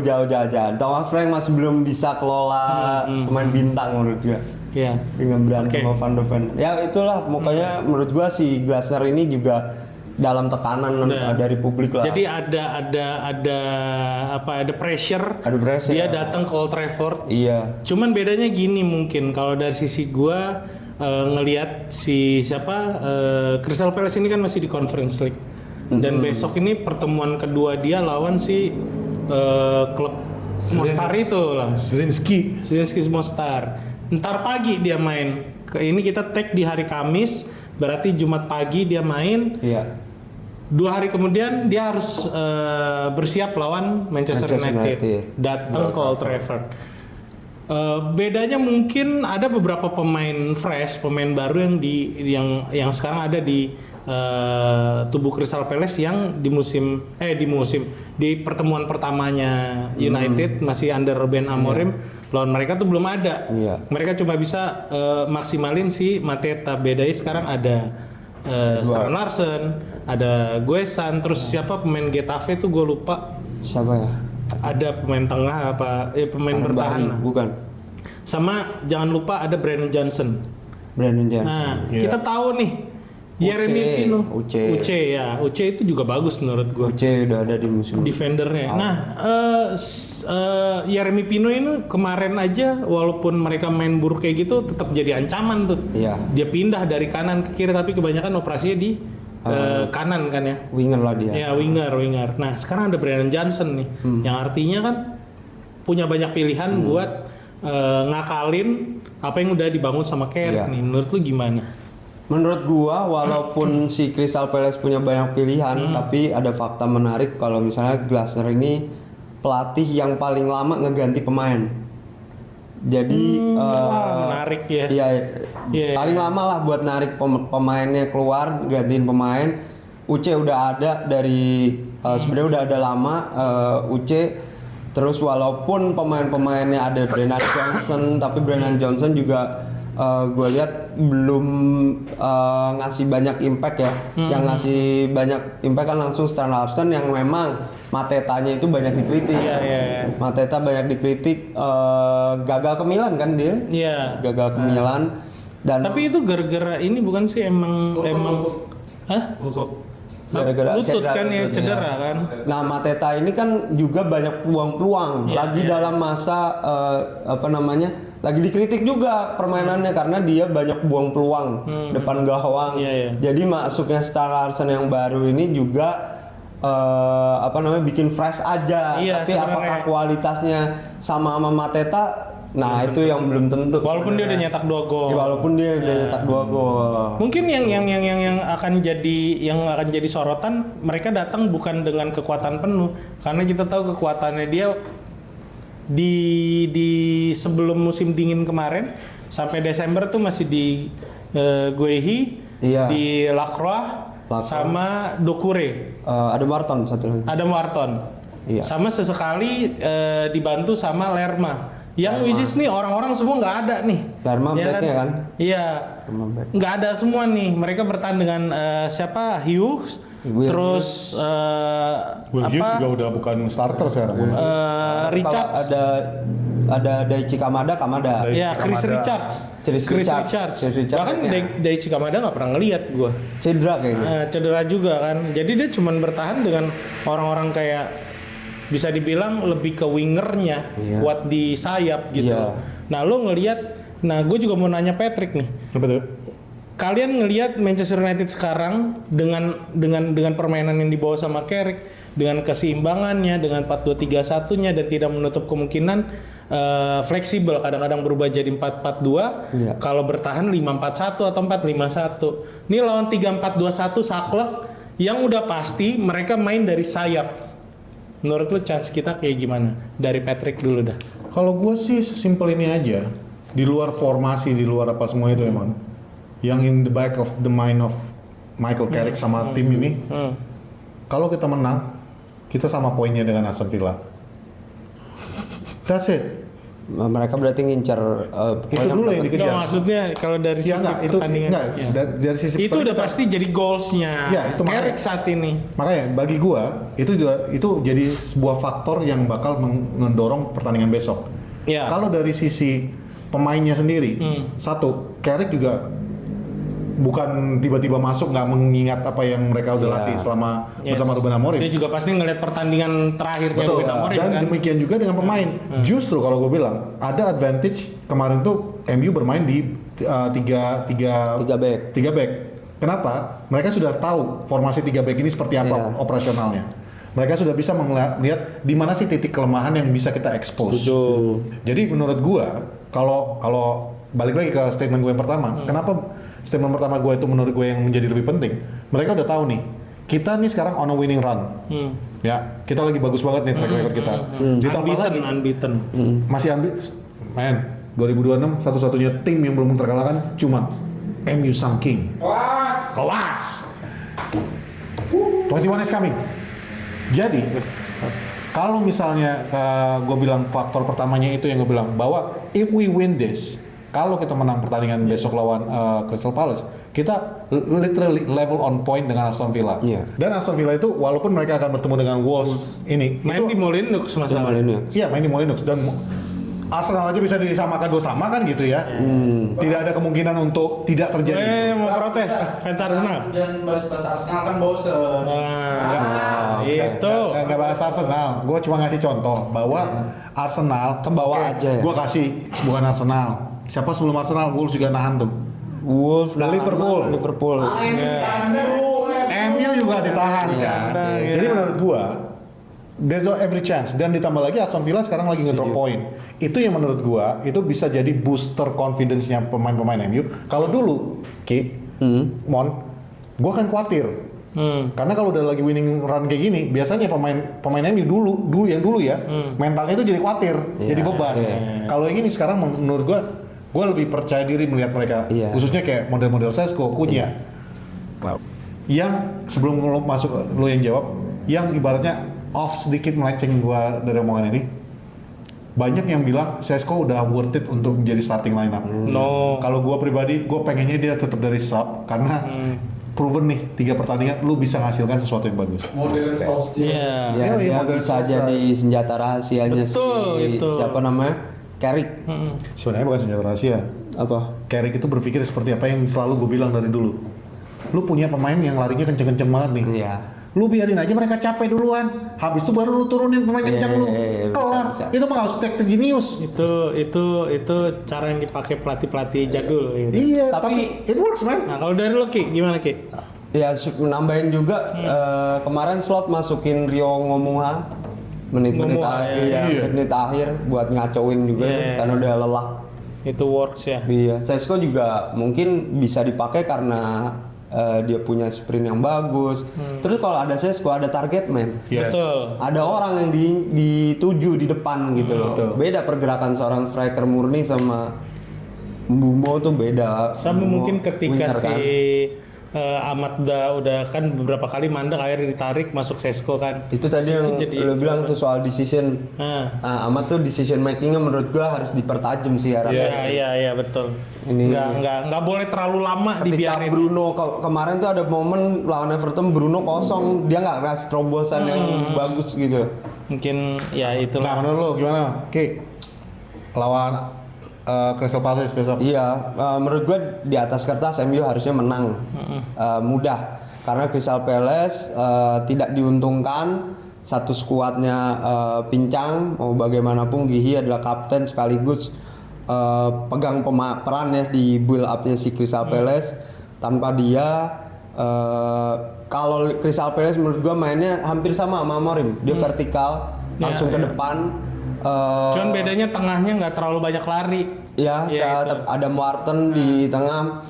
Jauh. Thomas Frank masih belum bisa kelola pemain bintang menurut gua. Iya. Dengan berantem sama Van de Ven. Ya itulah, makanya menurut gua si Glasner ini juga dalam tekanan dari publik lah. Jadi ada pressure. Ada pressure. Dia datang ke Old Trafford. Iya. Cuman bedanya gini mungkin kalau dari sisi gua ngelihat Crystal Palace ini kan masih di Conference League. Dan besok ini pertemuan kedua dia lawan si klub Mostar itu lah. Zrinski. Mostar. Ntar pagi dia main. Ini kita tag di hari Kamis, berarti Jumat pagi dia main. Iya. 2 hari kemudian dia harus bersiap lawan Manchester United. Datang ke Old Trafford. Bedanya mungkin ada beberapa pemain fresh, pemain baru yang sekarang ada di tubuh Crystal Palace yang di pertemuan pertamanya United masih under Ruben Amorim, lawan mereka tuh belum ada. Iya. Mereka cuma bisa maksimalin si Mateta. Bedanya sekarang ada Stan Larsen, ada Guesan, terus siapa pemain Getafe tuh gue lupa. Siapa ya? Ada pemain tengah pemain bertahan lah. Bukan. Sama jangan lupa ada Brandon Johnson. Brandon Johnson. Nah, Iya. kita tahu nih Yeremy Pino. Uche. Uche itu juga bagus menurut gua. Uche udah ada di musim Defendernya. Nah, Yeremy Pino ini kemarin aja walaupun mereka main buruk kayak gitu tetap jadi ancaman tuh. Iya. Dia pindah dari kanan ke kiri tapi kebanyakan operasinya di kanan kan ya. Winger lah dia. Ya winger. Nah sekarang ada Brandon Johnson nih, yang artinya kan punya banyak pilihan buat ngakalin apa yang udah dibangun sama Carrick Iya. nih. Menurut lu gimana? Menurut gua walaupun si Crystal Palace punya banyak pilihan, tapi ada fakta menarik kalau misalnya Glasner ini pelatih yang paling lama ngeganti pemain. Jadi Menarik ya. Iya, Iya. paling lama lah buat narik pemainnya keluar, gantiin pemain. Uche udah ada dari sebenarnya udah ada lama Uche. Terus walaupun pemain-pemainnya ada Brennan Johnson, tapi Brennan Johnson juga gue lihat belum ngasih banyak impact ya. Yang ngasih banyak impact kan langsung Stan Larsen yang memang Matetanya itu banyak dikritik. Iya. Mateta banyak dikritik, gagal ke Milan kan dia? Iya. Gagal ke Milan dan Tapi itu gara-gara ini bukan sih emang hah? gara-gara Lutut kan ya, lututnya. cedera kan. Nah, Mateta ini kan juga banyak peluang-peluang. Iya, Lagi iya. dalam masa lagi dikritik juga permainannya karena dia banyak buang peluang depan gawang. Iya, iya. Jadi masuknya Stan Larsen yang baru ini juga bikin fresh aja. Iya, Tapi sebenarnya. apakah kualitasnya sama Mateta? Nah, itu yang belum tentu. Walaupun dia udah nyetak 2 gol. Ya, walaupun dia udah nyetak 2 gol. Mungkin yang akan jadi sorotan, mereka datang bukan dengan kekuatan penuh, karena kita tahu kekuatannya dia di sebelum musim dingin kemarin sampai Desember tuh masih di Guehi, Iya. di Lacroix, sama Dokure, Ada Marton satu lagi. ada Marton, Iya. sama sesekali dibantu sama Lerma. Yang which is nih orang-orang semua nggak ada nih. Lerma Ya backnya kan? Iya. Lerma back. Nggak ada semua nih. Mereka bertahan dengan siapa? Hughes. Will Terus Will Hughes juga udah bukan starter sekarang. Richards. Ada Daichi Kamada. Ya, Chris Kamada. Richards. Chris Richards. Bahkan ya. Daichi Kamada nggak pernah ngelihat gua. Cedera kayaknya. Cedera juga kan. Jadi dia cuma bertahan dengan orang-orang kayak bisa dibilang lebih ke wingernya, Iya. kuat di sayap gitu. Iya. Nah lo ngelihat, nah gue juga mau nanya Patrick nih, Apa tuh? kalian ngelihat Manchester United sekarang dengan permainan yang dibawa sama Carrick, dengan keseimbangannya, dengan 4-2-3-1-nya dan tidak menutup kemungkinan fleksibel, kadang-kadang berubah jadi 4-4-2, Iya. kalau bertahan 5-4-1 atau 4-5-1. Ini lawan 3-4-2-1 saklek yang udah pasti mereka main dari sayap. Menurut lu chance kita kayak gimana? Dari Patrick dulu dah. Kalau gue sih sesimpel ini aja, di luar formasi, di luar apa semua itu emang, yang in the back of the mind of Michael Carrick sama tim ini, kalau kita menang, kita sama poinnya dengan Aston Villa. That's it. Mereka berarti ngincar Itu dulu yang dikejar. Nggak, maksudnya kalau dari Ya sisi enggak, itu pertandingan enggak, ya. dari sisi Itu udah pertandingan kita- pasti jadi goalsnya Ya, itu Carrick makanya. saat ini. Makanya bagi gua itu jadi sebuah faktor yang bakal mendorong pertandingan besok. Ya. Kalau dari sisi pemainnya sendiri, satu, Carrick juga bukan tiba-tiba masuk nggak mengingat apa yang mereka udah Iya. latih selama Yes. bersama Ruben Amorim. Dia juga pasti ngeliat pertandingan terakhirnya Betul. Ruben Amorim Dan kan. demikian juga dengan pemain. Justru kalau gue bilang ada advantage kemarin tuh MU bermain di tiga back. Kenapa? Mereka sudah tahu formasi 3 back ini seperti apa Iya. operasionalnya. Mereka sudah bisa melihat di mana sih titik kelemahan yang bisa kita expose. Jadi menurut gua kalau balik lagi ke statement gue yang pertama, kenapa statement pertama gue itu menurut gue yang menjadi lebih penting? Mereka udah tahu nih, kita nih sekarang on a winning run. Ya, kita lagi bagus banget nih track record kita. Ditambah lagi Unbeaten. masih man, 2026 satu-satunya tim yang belum terkalahkan cuma MU Sang King. Kelas. 21 is coming. Jadi kalau misalnya gue bilang faktor pertamanya itu yang gue bilang bahwa if we win this, kalau kita menang pertandingan besok lawan Crystal Palace, kita literally level on point dengan Aston Villa. Iya. Dan Aston Villa itu walaupun mereka akan bertemu dengan Wolves ini, Main itu di Molineux masalahnya. iya main di Molineux dan Arsenal aja bisa disamakan 2 sama kan gitu ya. Tidak ada kemungkinan untuk tidak terjadi. Mau protes fans Arsenal. Jangan bahas Arsenal kan bosen. Itu. Nggak bahas Arsenal, gue cuma ngasih contoh bahwa Arsenal Ke bawah aja ya? Gue kasih bukan Arsenal. Siapa sebelum Arsenal? Wolves juga nahan tuh. Wolves Dan Liverpool. MU juga ditahan Iya, kan. iya. Jadi menurut gua there's every chance dan ditambah lagi Aston Villa sekarang lagi ngedrop point. Itu yang menurut gua itu bisa jadi booster confidence-nya pemain-pemain MU. Kalau dulu Mon, gua kan khawatir. Karena kalau udah lagi winning run kayak gini, biasanya pemain MU dulu ya, mentalnya itu jadi khawatir, jadi beban. Kalau yang ini sekarang menurut gua lebih percaya diri melihat mereka, Iya. khususnya kayak model-model Sesko, Cunha. Yang sebelum lo masuk lo yang jawab, yang ibaratnya off sedikit melenceng gua dari omongan ini, banyak yang bilang Sesko udah worth it untuk menjadi starting lineup. No. Kalau gua pribadi, gua pengennya dia tetap dari sub karena proven nih 3 pertandingan lu bisa menghasilkan sesuatu yang bagus. Modern Solskjaer. Iya. Ya, Iya, dia model bisa selesai. jadi senjata rahasianya Betul, itu. siapa namanya? Carrick. Sebenarnya bukan senjata rahasia. Apa? Carrick itu berpikir seperti apa yang selalu gue bilang dari dulu. Lu punya pemain yang larinya kenceng-kenceng banget nih. Iya. Lu biarin aja mereka capek duluan. Habis itu baru lu turunin pemain kenceng lu. bisa, Kelar. bisa. Itu mah harus tactic genius. Itu cara yang dipakai pelatih jadul gitu. Iya, Tapi- tapi it works man. Nah, kalau dari lo Ki, gimana Ki? Ya nambahin juga kemarin slot masukin Rio Ngomuha menit-menit Ngomuha, akhir, iya. menit-menit akhir buat ngacauin juga Iya. tuh, karena udah lelah. Itu works ya. Iya, Sesko juga mungkin bisa dipakai karena dia punya sprint yang bagus. Terus kalau ada Sesko ada target man. Yes. Betul. Ada orang yang dituju di depan gitu loh. Betul. Beda pergerakan seorang striker murni sama Mbumbo tuh beda. Sama Mbumbo mungkin ketika winger kan. Amat udah kan beberapa kali mandek akhirnya ditarik masuk Sesko kan. Itu tadi yang Itu jadi- lo bilang tuh soal decision. Nah, Amat tuh decision makingnya menurut gua harus dipertajam sih harapnya. iya betul. Ini- Nggak boleh terlalu lama Ketika dibiarin. Bruno kemarin tuh ada momen lawan Everton Bruno kosong, dia nggak ngasih terobosan yang bagus gitu. Mungkin ya Nah, itulah. menurut lu gimana? Ki, lawan Crystal Palace besok. Iya, menurut gue di atas kertas MU harusnya menang mudah. karena Crystal Palace tidak diuntungkan, satu skuadnya pincang. Mau bagaimanapun Gihi adalah kapten sekaligus pegang peran ya di build up-nya si Crystal Palace. Tanpa dia kalau Crystal Palace menurut gua mainnya hampir sama Amorim, dia vertikal langsung ke depan. Cuman bedanya tengahnya nggak terlalu banyak lari. Ya, ada Wharton di tengah.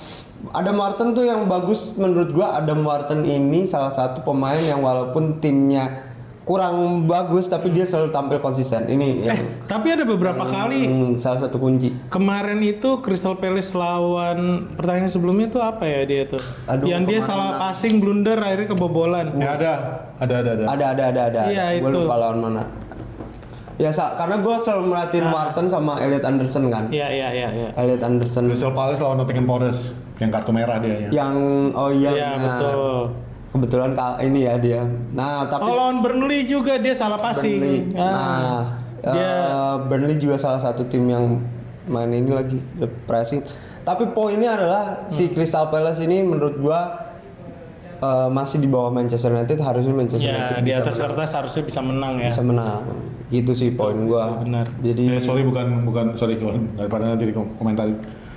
Adam Wharton tuh yang bagus menurut gua. Adam Wharton ini salah satu pemain yang walaupun timnya kurang bagus tapi dia selalu tampil konsisten. Ini yang Tapi ada beberapa kali salah satu kunci. kemarin itu Crystal Palace lawan pertandingan sebelumnya tuh apa ya dia tuh? Aduh, yang dia kemana? salah passing blunder akhirnya kebobolan. Ya ada. Iya, Gua itu. lupa lawan mana. Ya karena gua selalu merhatiin Wharton sama Elliot Anderson kan. Iya. Elliot Anderson Crystal Palace lawan Nottingham Forest yang kartu merah dia ya. yang Iya, benar. betul. Kebetulan ini ya dia. Nah, tapi lawan Burnley juga dia salah passing. Burnley. Burnley juga salah satu tim yang main ini lagi pressing. Tapi poinnya adalah si Crystal Palace ini menurut gua masih di bawah Manchester United. Harusnya Manchester United di bisa atas kertas harusnya bisa menang ya. bisa menang. Gitu sih poin gua. Benar. Jadi Sorry daripada nanti komentar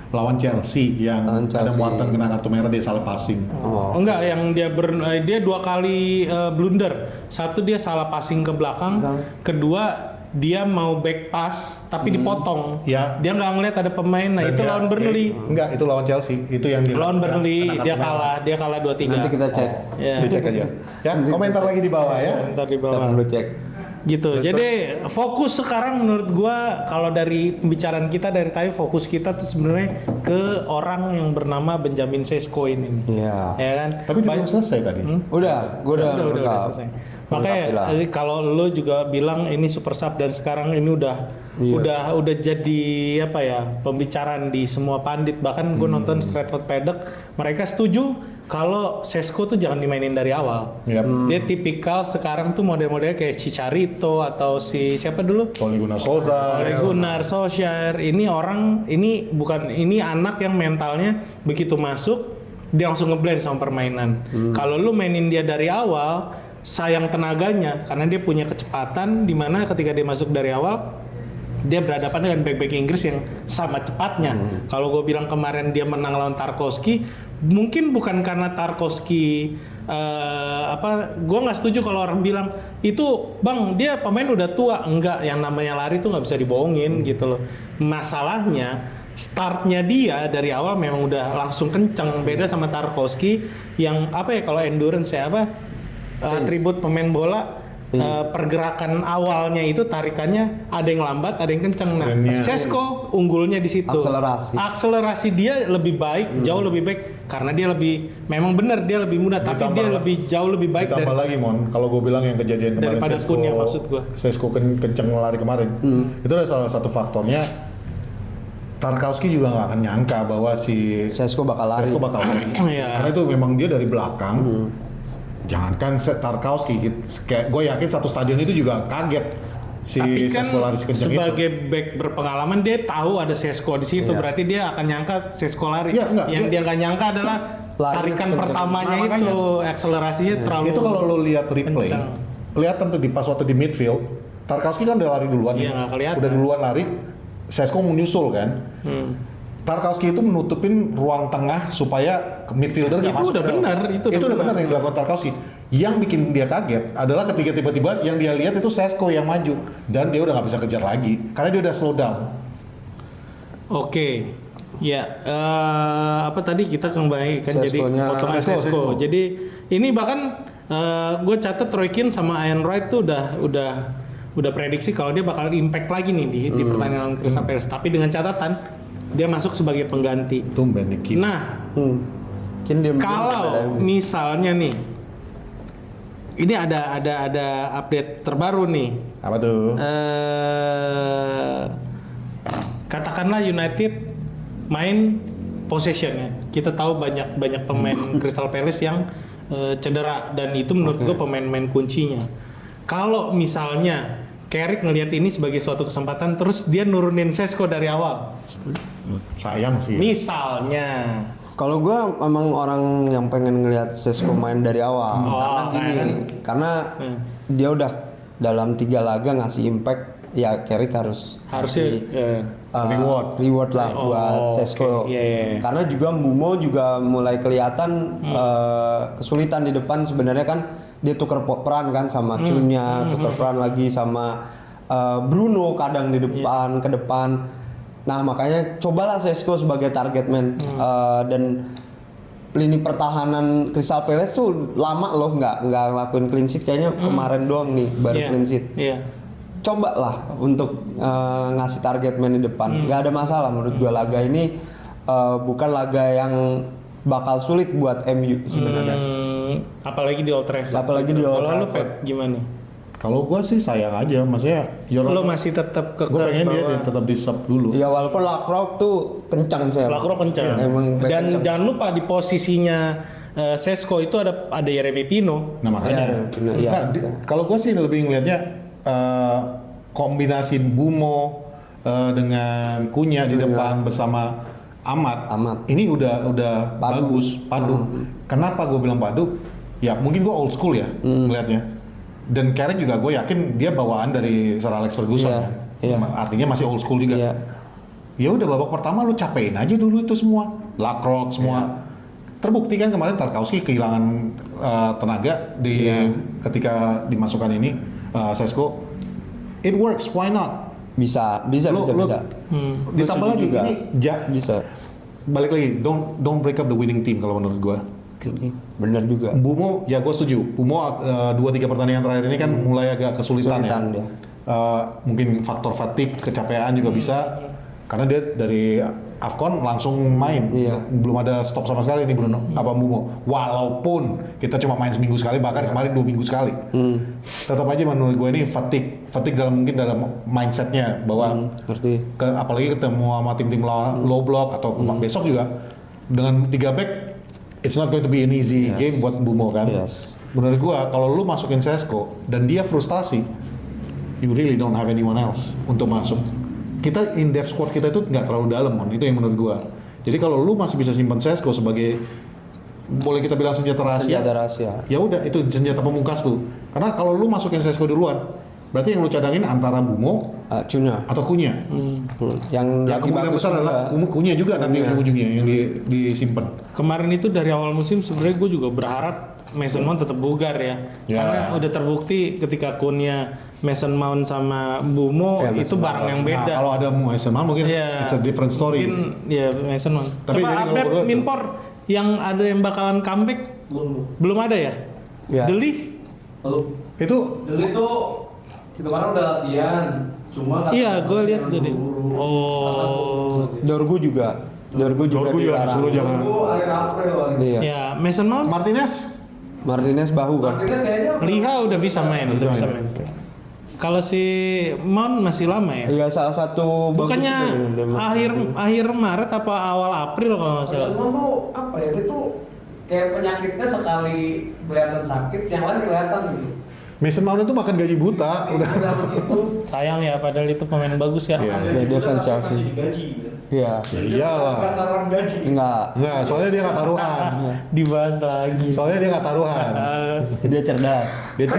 lawan Chelsea yang Lawan ada Chelsea. Wharton kena kartu merah dia salah passing. Enggak, yang dia 2 kali blunder. Satu dia salah passing ke belakang, kedua dia mau back pass tapi dipotong. Ya. Dia nggak ngeliat ada pemain. Nah, Dan itu dia- lawan Burnley. Enggak, itu lawan Chelsea. Itu yang dia Lawan kena Burnley kartu dia merah. kalah 2-3. nanti kita cek. Ya. Dicek aja. Ya, komentar lagi di bawah ya. Ntar di Kita bawah. perlu cek. Gitu. Jadi fokus sekarang menurut gua kalau dari pembicaraan kita dari tadi fokus kita tuh sebenarnya ke orang yang bernama Benjamin Sesko ini. Iya. Ya kan? Tapi dia belum selesai tadi. Udah, gua udah Udah lengkap. selesai. Makanya Lengkap lah. jadi kalau lo juga bilang ini super sub dan sekarang ini udah jadi apa ya pembicaraan di semua pandit, bahkan gue nonton Stratford Paddock mereka setuju kalau Sesko tuh jangan dimainin dari awal. Yap. Dia tipikal sekarang tuh model-modelnya kayak Chicharito atau si siapa dulu? Ole Gunnar Solskjaer. Ole Gunnar Solskjaer. Ini anak yang mentalnya begitu masuk dia langsung ngeblend sama permainan. Kalau lu mainin dia dari awal, sayang tenaganya karena dia punya kecepatan di mana ketika dia masuk dari awal dia berhadapan dengan back-back Inggris yang sama cepatnya. Kalau gue bilang kemarin dia menang lawan Tarkowski, mungkin bukan karena Tarkowski gue nggak setuju kalau orang bilang itu bang dia pemain udah tua. Enggak, yang namanya lari tuh nggak bisa dibohongin gitu loh. Masalahnya startnya dia dari awal memang udah langsung kenceng, beda sama Tarkowski yang kalau endurance ya atribut pemain bola. Pergerakan awalnya itu tarikannya ada yang lambat, ada yang kenceng. Nah, Sprintnya. Sesko unggulnya di situ. Akselerasi dia lebih baik, jauh lebih baik karena dia memang benar dia lebih muda, tapi dia jauh lebih baik Ditambah lagi kalau gue bilang yang kejadian kemarin daripada Cunha, maksud gua. Sesko kenceng lari kemarin. Itu adalah salah satu faktornya. Tarkowski juga nggak akan nyangka bahwa si Sesko bakal lari. Iya. Karena itu memang dia dari belakang. Jangankan Tarkowski, gue yakin satu stadion itu juga kaget si Tapi kan Sesko lari sekencang itu. sebagai back berpengalaman dia tahu ada Sesko di situ, berarti dia akan nyangka Sesko lari. Iya, enggak, Yang dia nggak nyangka adalah Lari tarikan sekencang. pertamanya Nah, makanya. itu akselerasinya terlalu. Itu kalau lo lihat replay, kencang. kelihatan tuh pas waktu di midfield, Tarkowski kan udah lari duluan. Iya, nggak kelihatan. Udah duluan lari, Sesko menyusul kan. Tarkowski itu menutupin ruang tengah supaya midfielder nggak Itu masuk. udah benar, itu udah benar benar. yang dilakukan Tarkowski. Yang bikin dia kaget adalah ketika tiba-tiba yang dia lihat itu Sesko yang maju dan dia udah nggak bisa kejar lagi karena dia udah slow down. Oke. Ya, tadi kita kembali kan jadi Seskonya. potongan Sesko. Sesko. Jadi ini bahkan gue catat Roy Keane sama Ian Wright tuh udah prediksi kalau dia bakal impact lagi nih di pertandingan Crystal Palace. Tapi dengan catatan dia masuk sebagai pengganti. Tumben nih Keane. Nah, Mungkin dia kalau misalnya nih, ini ada update terbaru nih. Apa tuh? Katakanlah United main possessionnya. Kita tahu banyak pemain Crystal Palace yang cedera dan itu menurut gue pemain-pemain kuncinya. Kalau misalnya Carrick ngelihat ini sebagai suatu kesempatan terus dia nurunin Sesko dari awal. Sayang sih. Misalnya Kalau gue memang orang yang pengen ngelihat Sesko main dari awal, karena gini, karena dia udah dalam 3 laga ngasih impact, ya Carrick harusnya reward lah buat Sesko. Karena juga Mbeumo juga mulai kelihatan kesulitan di depan. Sebenarnya kan dia tuker peran kan sama Cunha, tuker peran lagi sama Bruno kadang di depan ke depan. Nah makanya cobalah Sesko sebagai target man. Dan lini pertahanan Crystal Palace tuh lama loh nggak ngelakuin clean sheet, kayaknya kemarin doang nih baru clean sheet. Coba lah untuk ngasih target man di depan, nggak ada masalah menurut gua. Laga ini bukan laga yang bakal sulit buat MU sebenarnya. Apalagi di Old Trafford. Apalagi di Old Kalau lu Trafford. Fed gimana? Kalau gue sih sayang aja, maksudnya Lo masih tetap ke gue pengen dia tetap di sub dulu. Ya walaupun Lacroix tuh kencang sih. Lacroix kencang. Emang Dan kencang. jangan lupa di posisinya Sesko itu ada Yeremy Pino. Nah makanya, kalau gue sih lebih ngelihatnya kombinasi Mbeumo dengan Cunha di depan bersama Ahmad. Ini udah bagus, padu. Kenapa gue bilang padu? Ya mungkin gue old school ya ngelihatnya. Dan Carrick juga gue yakin dia bawaan dari Sir Alex Ferguson. Artinya masih old school juga. Ya udah babak pertama lu capein aja dulu itu semua, Lacroix semua. Terbukti kan kemarin Tarkowski kehilangan tenaga ketika dimasukkan ini Sesko. It works, why not? Bisa. Ditambah lagi juga. ini Bisa. Balik lagi, don't break up the winning team kalau menurut gue. Bener juga. Mbeumo, ya gue setuju. Mbeumo 2-3 pertandingan terakhir ini kan mulai agak kesulitan ya. Dia. Mungkin faktor fatigue, kecapean juga bisa. Karena dia dari AFCON langsung main. Belum ada stop sama sekali nih Bruno Mbeumo. Walaupun kita cuma main seminggu sekali, bahkan kemarin 2 minggu sekali. Tetap aja menurut gue ini fatigue dalam mindsetnya bahwa ngerti. Apalagi ketemu sama tim-tim low block atau besok juga dengan 3 back. It's not going to be an easy game buat Mbeumo kan. Menurut gua kalau lu masukin Sesko dan dia frustasi, you really don't have anyone else untuk masuk. Kita in depth squad kita itu nggak terlalu dalam, itu yang menurut gua. Jadi kalau lu masih bisa simpan Sesko sebagai boleh kita bilang senjata rahasia. Ya udah itu senjata pemungkas lu. Karena kalau lu masukin Sesko duluan, berarti yang lu cadangin antara Mbeumo Cunha atau Cunha. Yang lagi kemungkinan bagus besar adalah Cunha juga nanti ujung-ujungnya yang disimpan. Kemarin itu dari awal musim sebenarnya gue juga berharap Mason Mount tetap bugar ya. Karena udah terbukti ketika Cunha, Mason Mount sama Mbeumo itu barang yang beda. Kalau ada Mason Mount mungkin it's a different story. Mungkin ya Mason Mount. Tapi coba update Minpor yang ada yang bakalan comeback belum ada ya? Deli itu kemarin udah latihan. Cuma gue lihat tadi. Dorgu juga disuruh jangan. akhir April. Ya, Mason Mount, Martinez bahu kan. Martinez kayaknya Liha udah bisa main. Kalau si Mount masih lama ya? Iya, salah satu Bukannya akhir Maret apa awal April kalau nggak salah. Mason tuh apa ya? Dia tuh kayak penyakitnya sekali kelihatan sakit, yang lain kelihatan gitu. Mason Mount itu makan gaji buta udah. Begitu. Sayang ya, padahal itu pemain bagus ya. Dia fans Chelsea. Iya. Ya iyalah. Taruhan gaji. Enggak. Soalnya dia nggak taruhan. Dibahas lagi. Soalnya dia nggak taruhan. Dia cerdas. Dia tuh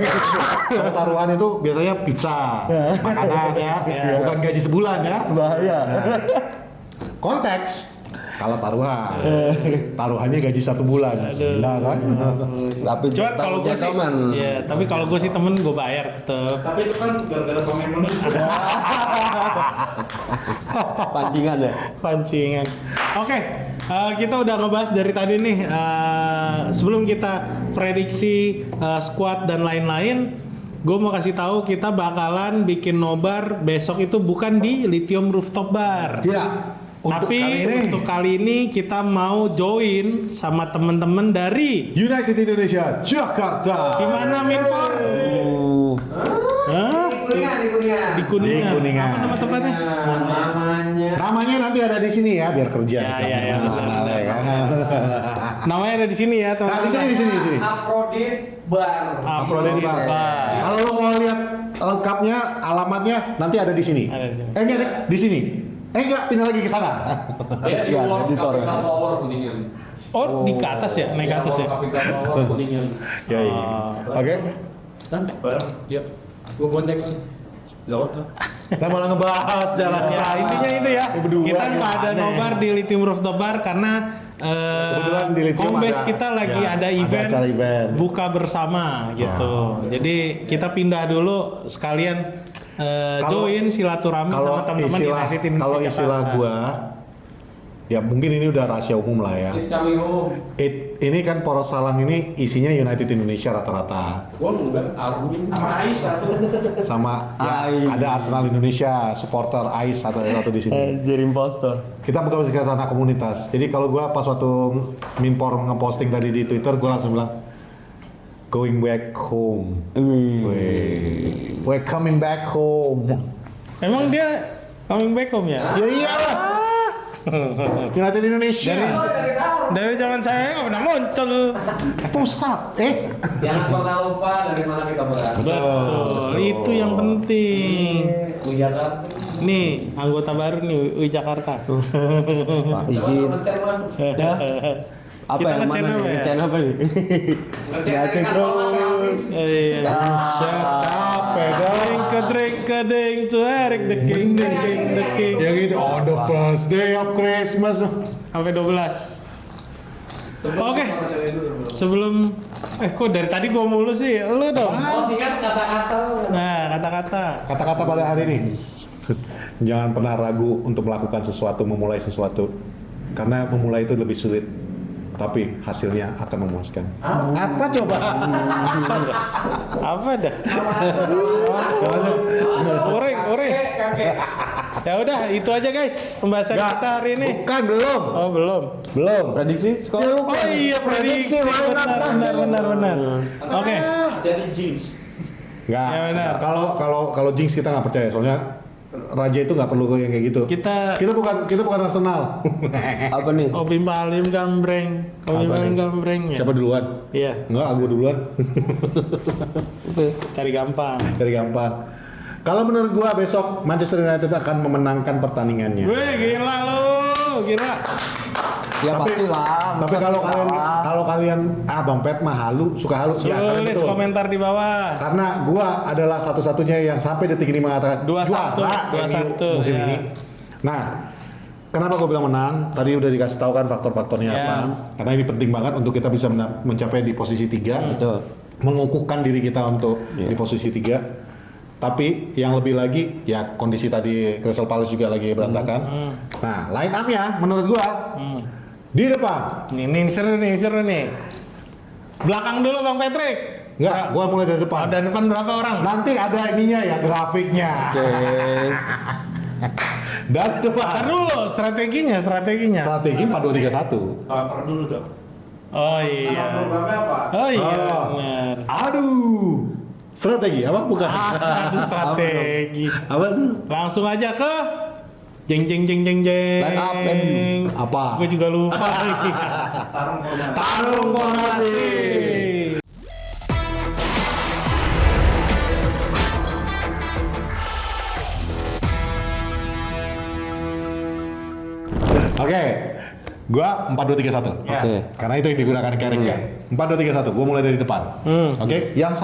kalau taruhan itu biasanya pizza, makanan ya, bukan gaji sebulan ya. Bahaya. Konteks. Kalau taruhannya gaji 1 bulan, gila kan? Tapi Cuman kalau gue sih, tapi kalau gue sih temen gue bayar tetep. Tapi itu kan gara-gara pemain Indonesia. pancingan ya. Pancingan. Oke, kita udah ngebahas dari tadi nih. Sebelum kita prediksi squad dan lain-lain, gue mau kasih tahu kita bakalan bikin nobar besok itu bukan di Lithium Rooftop Bar. Tidak. Untuk kali ini kita mau join sama temen-temen dari United Indonesia Jakarta. di mana Minpor? Di Kuningan. Apa nama tempatnya? Namanya nanti ada di sini ya biar kerja. Ya. Nah, Namanya ada di sini ya, teman-teman. di sini. Uploaded Bar. Uploaded Bar. Kalau lo mau lihat lengkapnya, alamatnya nanti ada di sini. Ada di sini. Ini ada di sini. Enggak, pindah lagi ke sana. Ya, di Kasihan, World editor ya. Capital Tower Kuningan. Oh, di ke atas ya, naik ke atas ya. Kuningnya. Ya, iya. Oke. Nanti. Ya. Gua bonceng. Kita malah ngebahas jalan. Ya intinya itu ya. Berdua Kita gitu, nggak ada aneh. nobar di Lithium Rooftop Bar karena Kebetulan di Lithium Homebase ada- kita lagi ya, ada event, acara event. buka bersama gitu. Jadi kita pindah dulu sekalian join silaturahmi Kalau sama teman-teman istilah United Indonesia kalau istilah Jakarta. gua, ya mungkin ini udah rahasia umum lah ya. Please coming home. Ini kan Poros Salang ini isinya United Indonesia rata-rata. Gua enggak Arwin sama Ais satu. Sama ya, Ais. ada Arsenal Indonesia, supporter Ais satu di sini. Jadi impostor. Kita buka ke sana komunitas. Jadi kalau gua pas waktu Minpor ngeposting tadi di Twitter, gua langsung bilang going back home. We're coming back home. Emang dia coming back home ya? Ya iyalah. United Indonesia. Dari zaman saya nggak pernah muncul. Pusat. Jangan pernah lupa dari mana kita berasal. Betul, itu yang penting. Uya kan. Nih anggota baru nih UI Jakarta. Pak izin. Apa Kita yang ngecen mana apa nih? ya? Ngecen apa nih? Ngecen terus. Iya. Capek dong. Keding to Eric the King. Ya gitu. On the first day of Christmas. Sampai 12. Oke. Sebelum kok dari tadi gua mulu sih, lu dong. Oh singkat kata-kata. Nah, kata-kata. Kata-kata pada hari ini. Jangan pernah ragu untuk melakukan sesuatu, memulai sesuatu. Karena memulai itu lebih sulit. Tapi hasilnya akan memuaskan. Apa coba? Apa dah? Oreng. Ya udah, itu aja guys pembahasan kita hari ini. Bukan, belum. Oh, belum. Belum. Prediksi skor? Oh iya, prediksi. Benar. Oke. Jadi jeans. Nggak. Ya, benar. Kalau jinx kita nggak percaya. Soalnya Raja itu nggak perlu yang kayak gitu. Kita bukan Arsenal. Apa nih? Obim Palim Gambreng. Obim Apa Palim nih? Gambreng ya. Siapa duluan? Iya, Enggak, aku duluan. Oke. cari gampang. Dari gampang. Kalau menurut gua besok Manchester United akan memenangkan pertandingannya. Wih, gila lu. Gila. Ya pasti lah. Tapi kalau kalian Bang Pet mah suka halu. Ya, kalian Tulis betul. komentar di bawah. Karena gua adalah satu-satunya yang sampai detik ini mengatakan 2-1, juara MU 2-1, musim ya. ini. Nah, kenapa gua bilang menang? Tadi udah dikasih tahu kan faktor-faktornya Ya. apa. Karena ini penting banget untuk kita bisa mencapai di posisi 3. Betul. Mengukuhkan diri kita untuk di posisi 3. Tapi yang lebih lagi ya kondisi tadi Crystal Palace juga lagi berantakan. Nah, line up-nya menurut gua di depan. Ini seru nih. Belakang dulu Bang Patrick. Enggak, gua mulai dari Oh, depan. dari depan berapa orang? Nanti ada ininya ya, grafiknya. Oke. Dari depan. Ntar dulu, strateginya. Strategi 4-2-3-1. Lapar dulu dong. Oh iya. Nama programnya apa? Oh iya, Oh. benar. Aduh. Strategi apa bukan? Aduh, strategi. Apa tuh? Langsung aja ke jeng. Line up, MU. Apa? Gue juga lupa lagi. Tarung Formasi. Oke. Gua 4-2-3-1. Ya. Oke. Karena itu yang digunakan Carrick kan. 4-2-3-1. Gua mulai dari depan. Oke. Yang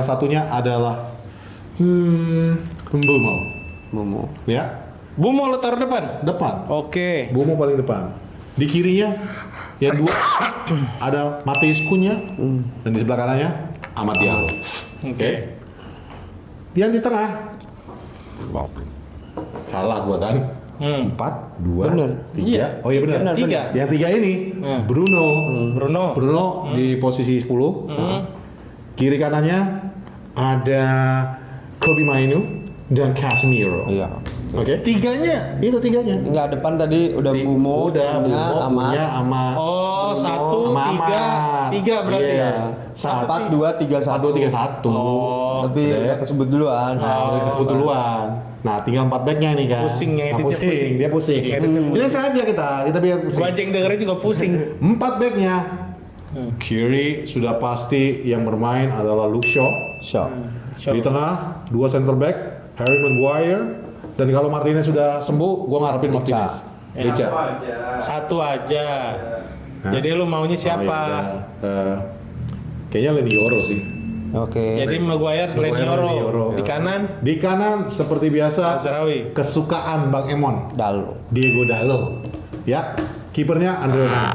satunya adalah Mbumo. Momo. Ya. Bu mau lo taruh depan? Depan. Oke. Mbumo paling depan. Di kirinya yang dua ada Mateus Cunha dan di sebelah kanannya Amad Diallo. Oke. Yang di tengah salah gua kan. 4, 2, Bener. 3. Iya. Oh iya benar. Benar, Tiga. Yang 3 ini Bruno. Bruno. Di posisi 10. Kiri kanannya ada Kobe Mainu dan Casemiro. Iya. Oke. Tiganya. Itu tiganya. Enggak, depan tadi udah Bumo, Udah, Cunha, Bumo, Ahmad. Cunha, sama Oh, 1, sama 3. Ahmad. 3 berarti Iya. ya. 4-2-3-1. 4-2-3-1. Oh. Tapi udah kesebut duluan. Nah, udah disebut duluan. Nah, tinggal 4 backnya nih kan. Pusing, nah, ngeditnya pusing. pusing. Dia pusing. Ngeditnya pusing. Ini saja kita biar pusing. Gua aja yang dengerin juga pusing. 4 backnya. Kiri sudah pasti yang bermain adalah Luke Shaw. Shaw. Di tengah 2 center back, Harry Maguire. Dan kalau Martinez sudah sembuh, gua ngarepin Martinez. Licha. Satu aja. Hah? Jadi lu maunya siapa? Oh, ya udah. Kayaknya Leny Yoro sih. Oke. Jadi Maguire, Leny Yoro. Di kanan Di kanan seperti biasa Mazraoui. kesukaan Bang Emon, Dalo. Diego Dalo. Ya, kipernya Andre Onana.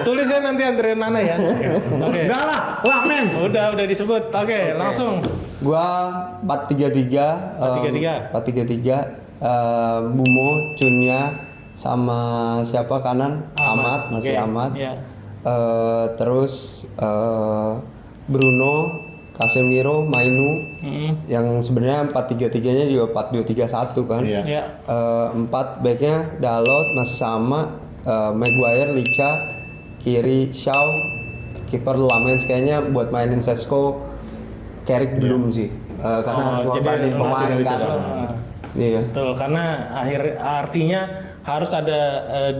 Tulis ya nanti Andre Nana ya. Oke. Enggak lah, Lamens. Udah disebut. Oke, langsung. Gua 4-3-3. 4-3-3. 4-3-3. Bumo, Cunnya, sama siapa kanan? Ahmad, masih Oke, Ahmad. iya. Terus Bruno, Casemiro, Mainu. Yang sebenarnya 4-3-3-nya juga 4-2-3-1 kan. Iya. Ya. 4 backnya Dalot masih sama, Maguire, Licha, kiri Shaw, kiper Lamens kayaknya buat mainin Sesko, Carrick belum sih, karena harus jadi ngorbanin masih pemain dari kan. cadangan. Iya. Betul, karena artinya harus ada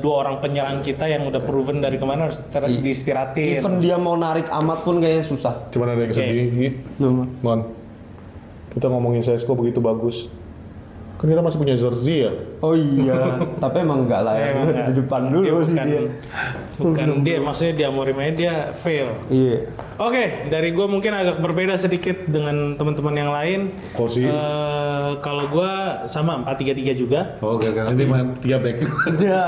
dua orang penyerang kita yang udah proven dari kemarin harus diistirahatin. Even dia mau narik amat pun kayaknya susah. Cuman ada yang Oke. sedih. Mon, kita ngomongin Sesko begitu bagus. Kan kita masih punya Zerzi ya. Oh iya, tapi emang enggak lah ya, Emang enggak. di depan dulu sih dia. Bukan dia, maksudnya dia Amorim dia fail. Iya. Oke, dari gue mungkin agak berbeda sedikit dengan teman-teman yang lain. Porsi. Kalau gue sama 4-3-3 juga. Oh, karena dia main 3 back. Ya,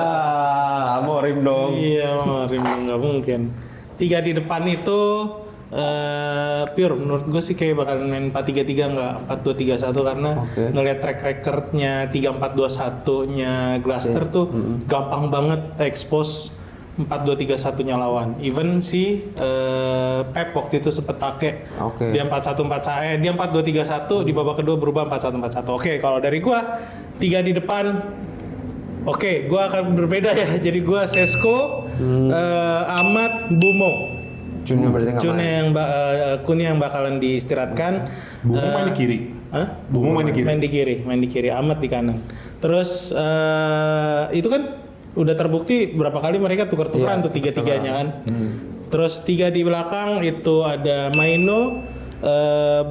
Amorim dong. Iya, Amorim nggak mungkin. 3 di depan itu pure menurut gue sih kayak bakal main 4-3-3 nggak 4-2-3-1 karena Oke. ngelihat track recordnya 3-4-2-1 nya Glasner tuh gampang banget expose 4-2-3-1 nya lawan. Even si Pep waktu itu sempet pakai Oke. dia 4-1-4-1 dia 4-2-3-1 di babak kedua berubah 4-1-4-1. Oke, kalau dari gua 3 di depan. Oke, gua akan berbeda ya. Jadi gua Sesko, Ahmad, Bumo. Cunnya berarti nggak Cunnya main. yang Kun yang bakalan diistirahatkan. Bumu main di kiri. Hah? Bumu main di kiri. Main di kiri, Ahmad di kanan. Terus itu kan udah terbukti berapa kali mereka tukar-tukaran Iya, tuh tiga-tiganya kan. Terus 3 di belakang itu ada Maino,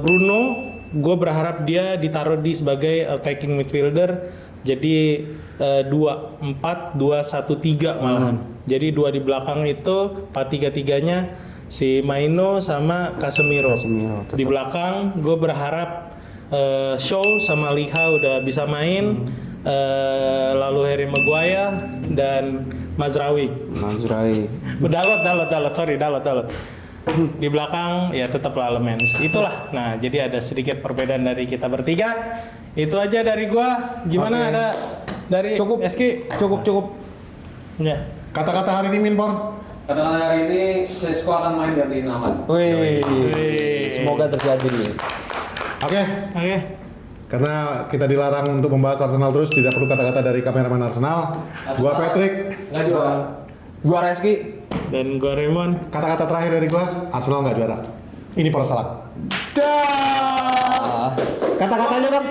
Bruno. Gue berharap dia ditaruh di sebagai attacking midfielder. Jadi 2-4-2-1-3 malahan. Jadi 2 di belakang itu 4-3-3-nya si Maino sama Casemiro. Casemiro, tetap. Di belakang gue berharap Shaw sama Liha udah bisa main. Lalu Harry Maguire dan Mazraoui. Mazraoui. Dalot. Di belakang ya tetap Lamens. Itulah. Nah, jadi ada sedikit perbedaan dari kita bertiga. Itu aja dari gua. Gimana Oke. ada dari Cukup. SK? Cukup. Ya. Kata-kata hari ini Minpor. Katakan hari ini Sesko akan main gantiin Ahmad. Wih. Semoga terjadi. Oke, Oke. karena kita dilarang untuk membahas Arsenal terus, tidak perlu kata-kata dari kameramen Arsenal. Gua Patrick. Nggak juara. Gua Reski. Dan gua Raymond. Kata-kata terakhir dari gua, Arsenal nggak juara. Ini para salah. Ah. Kata-katanya dong.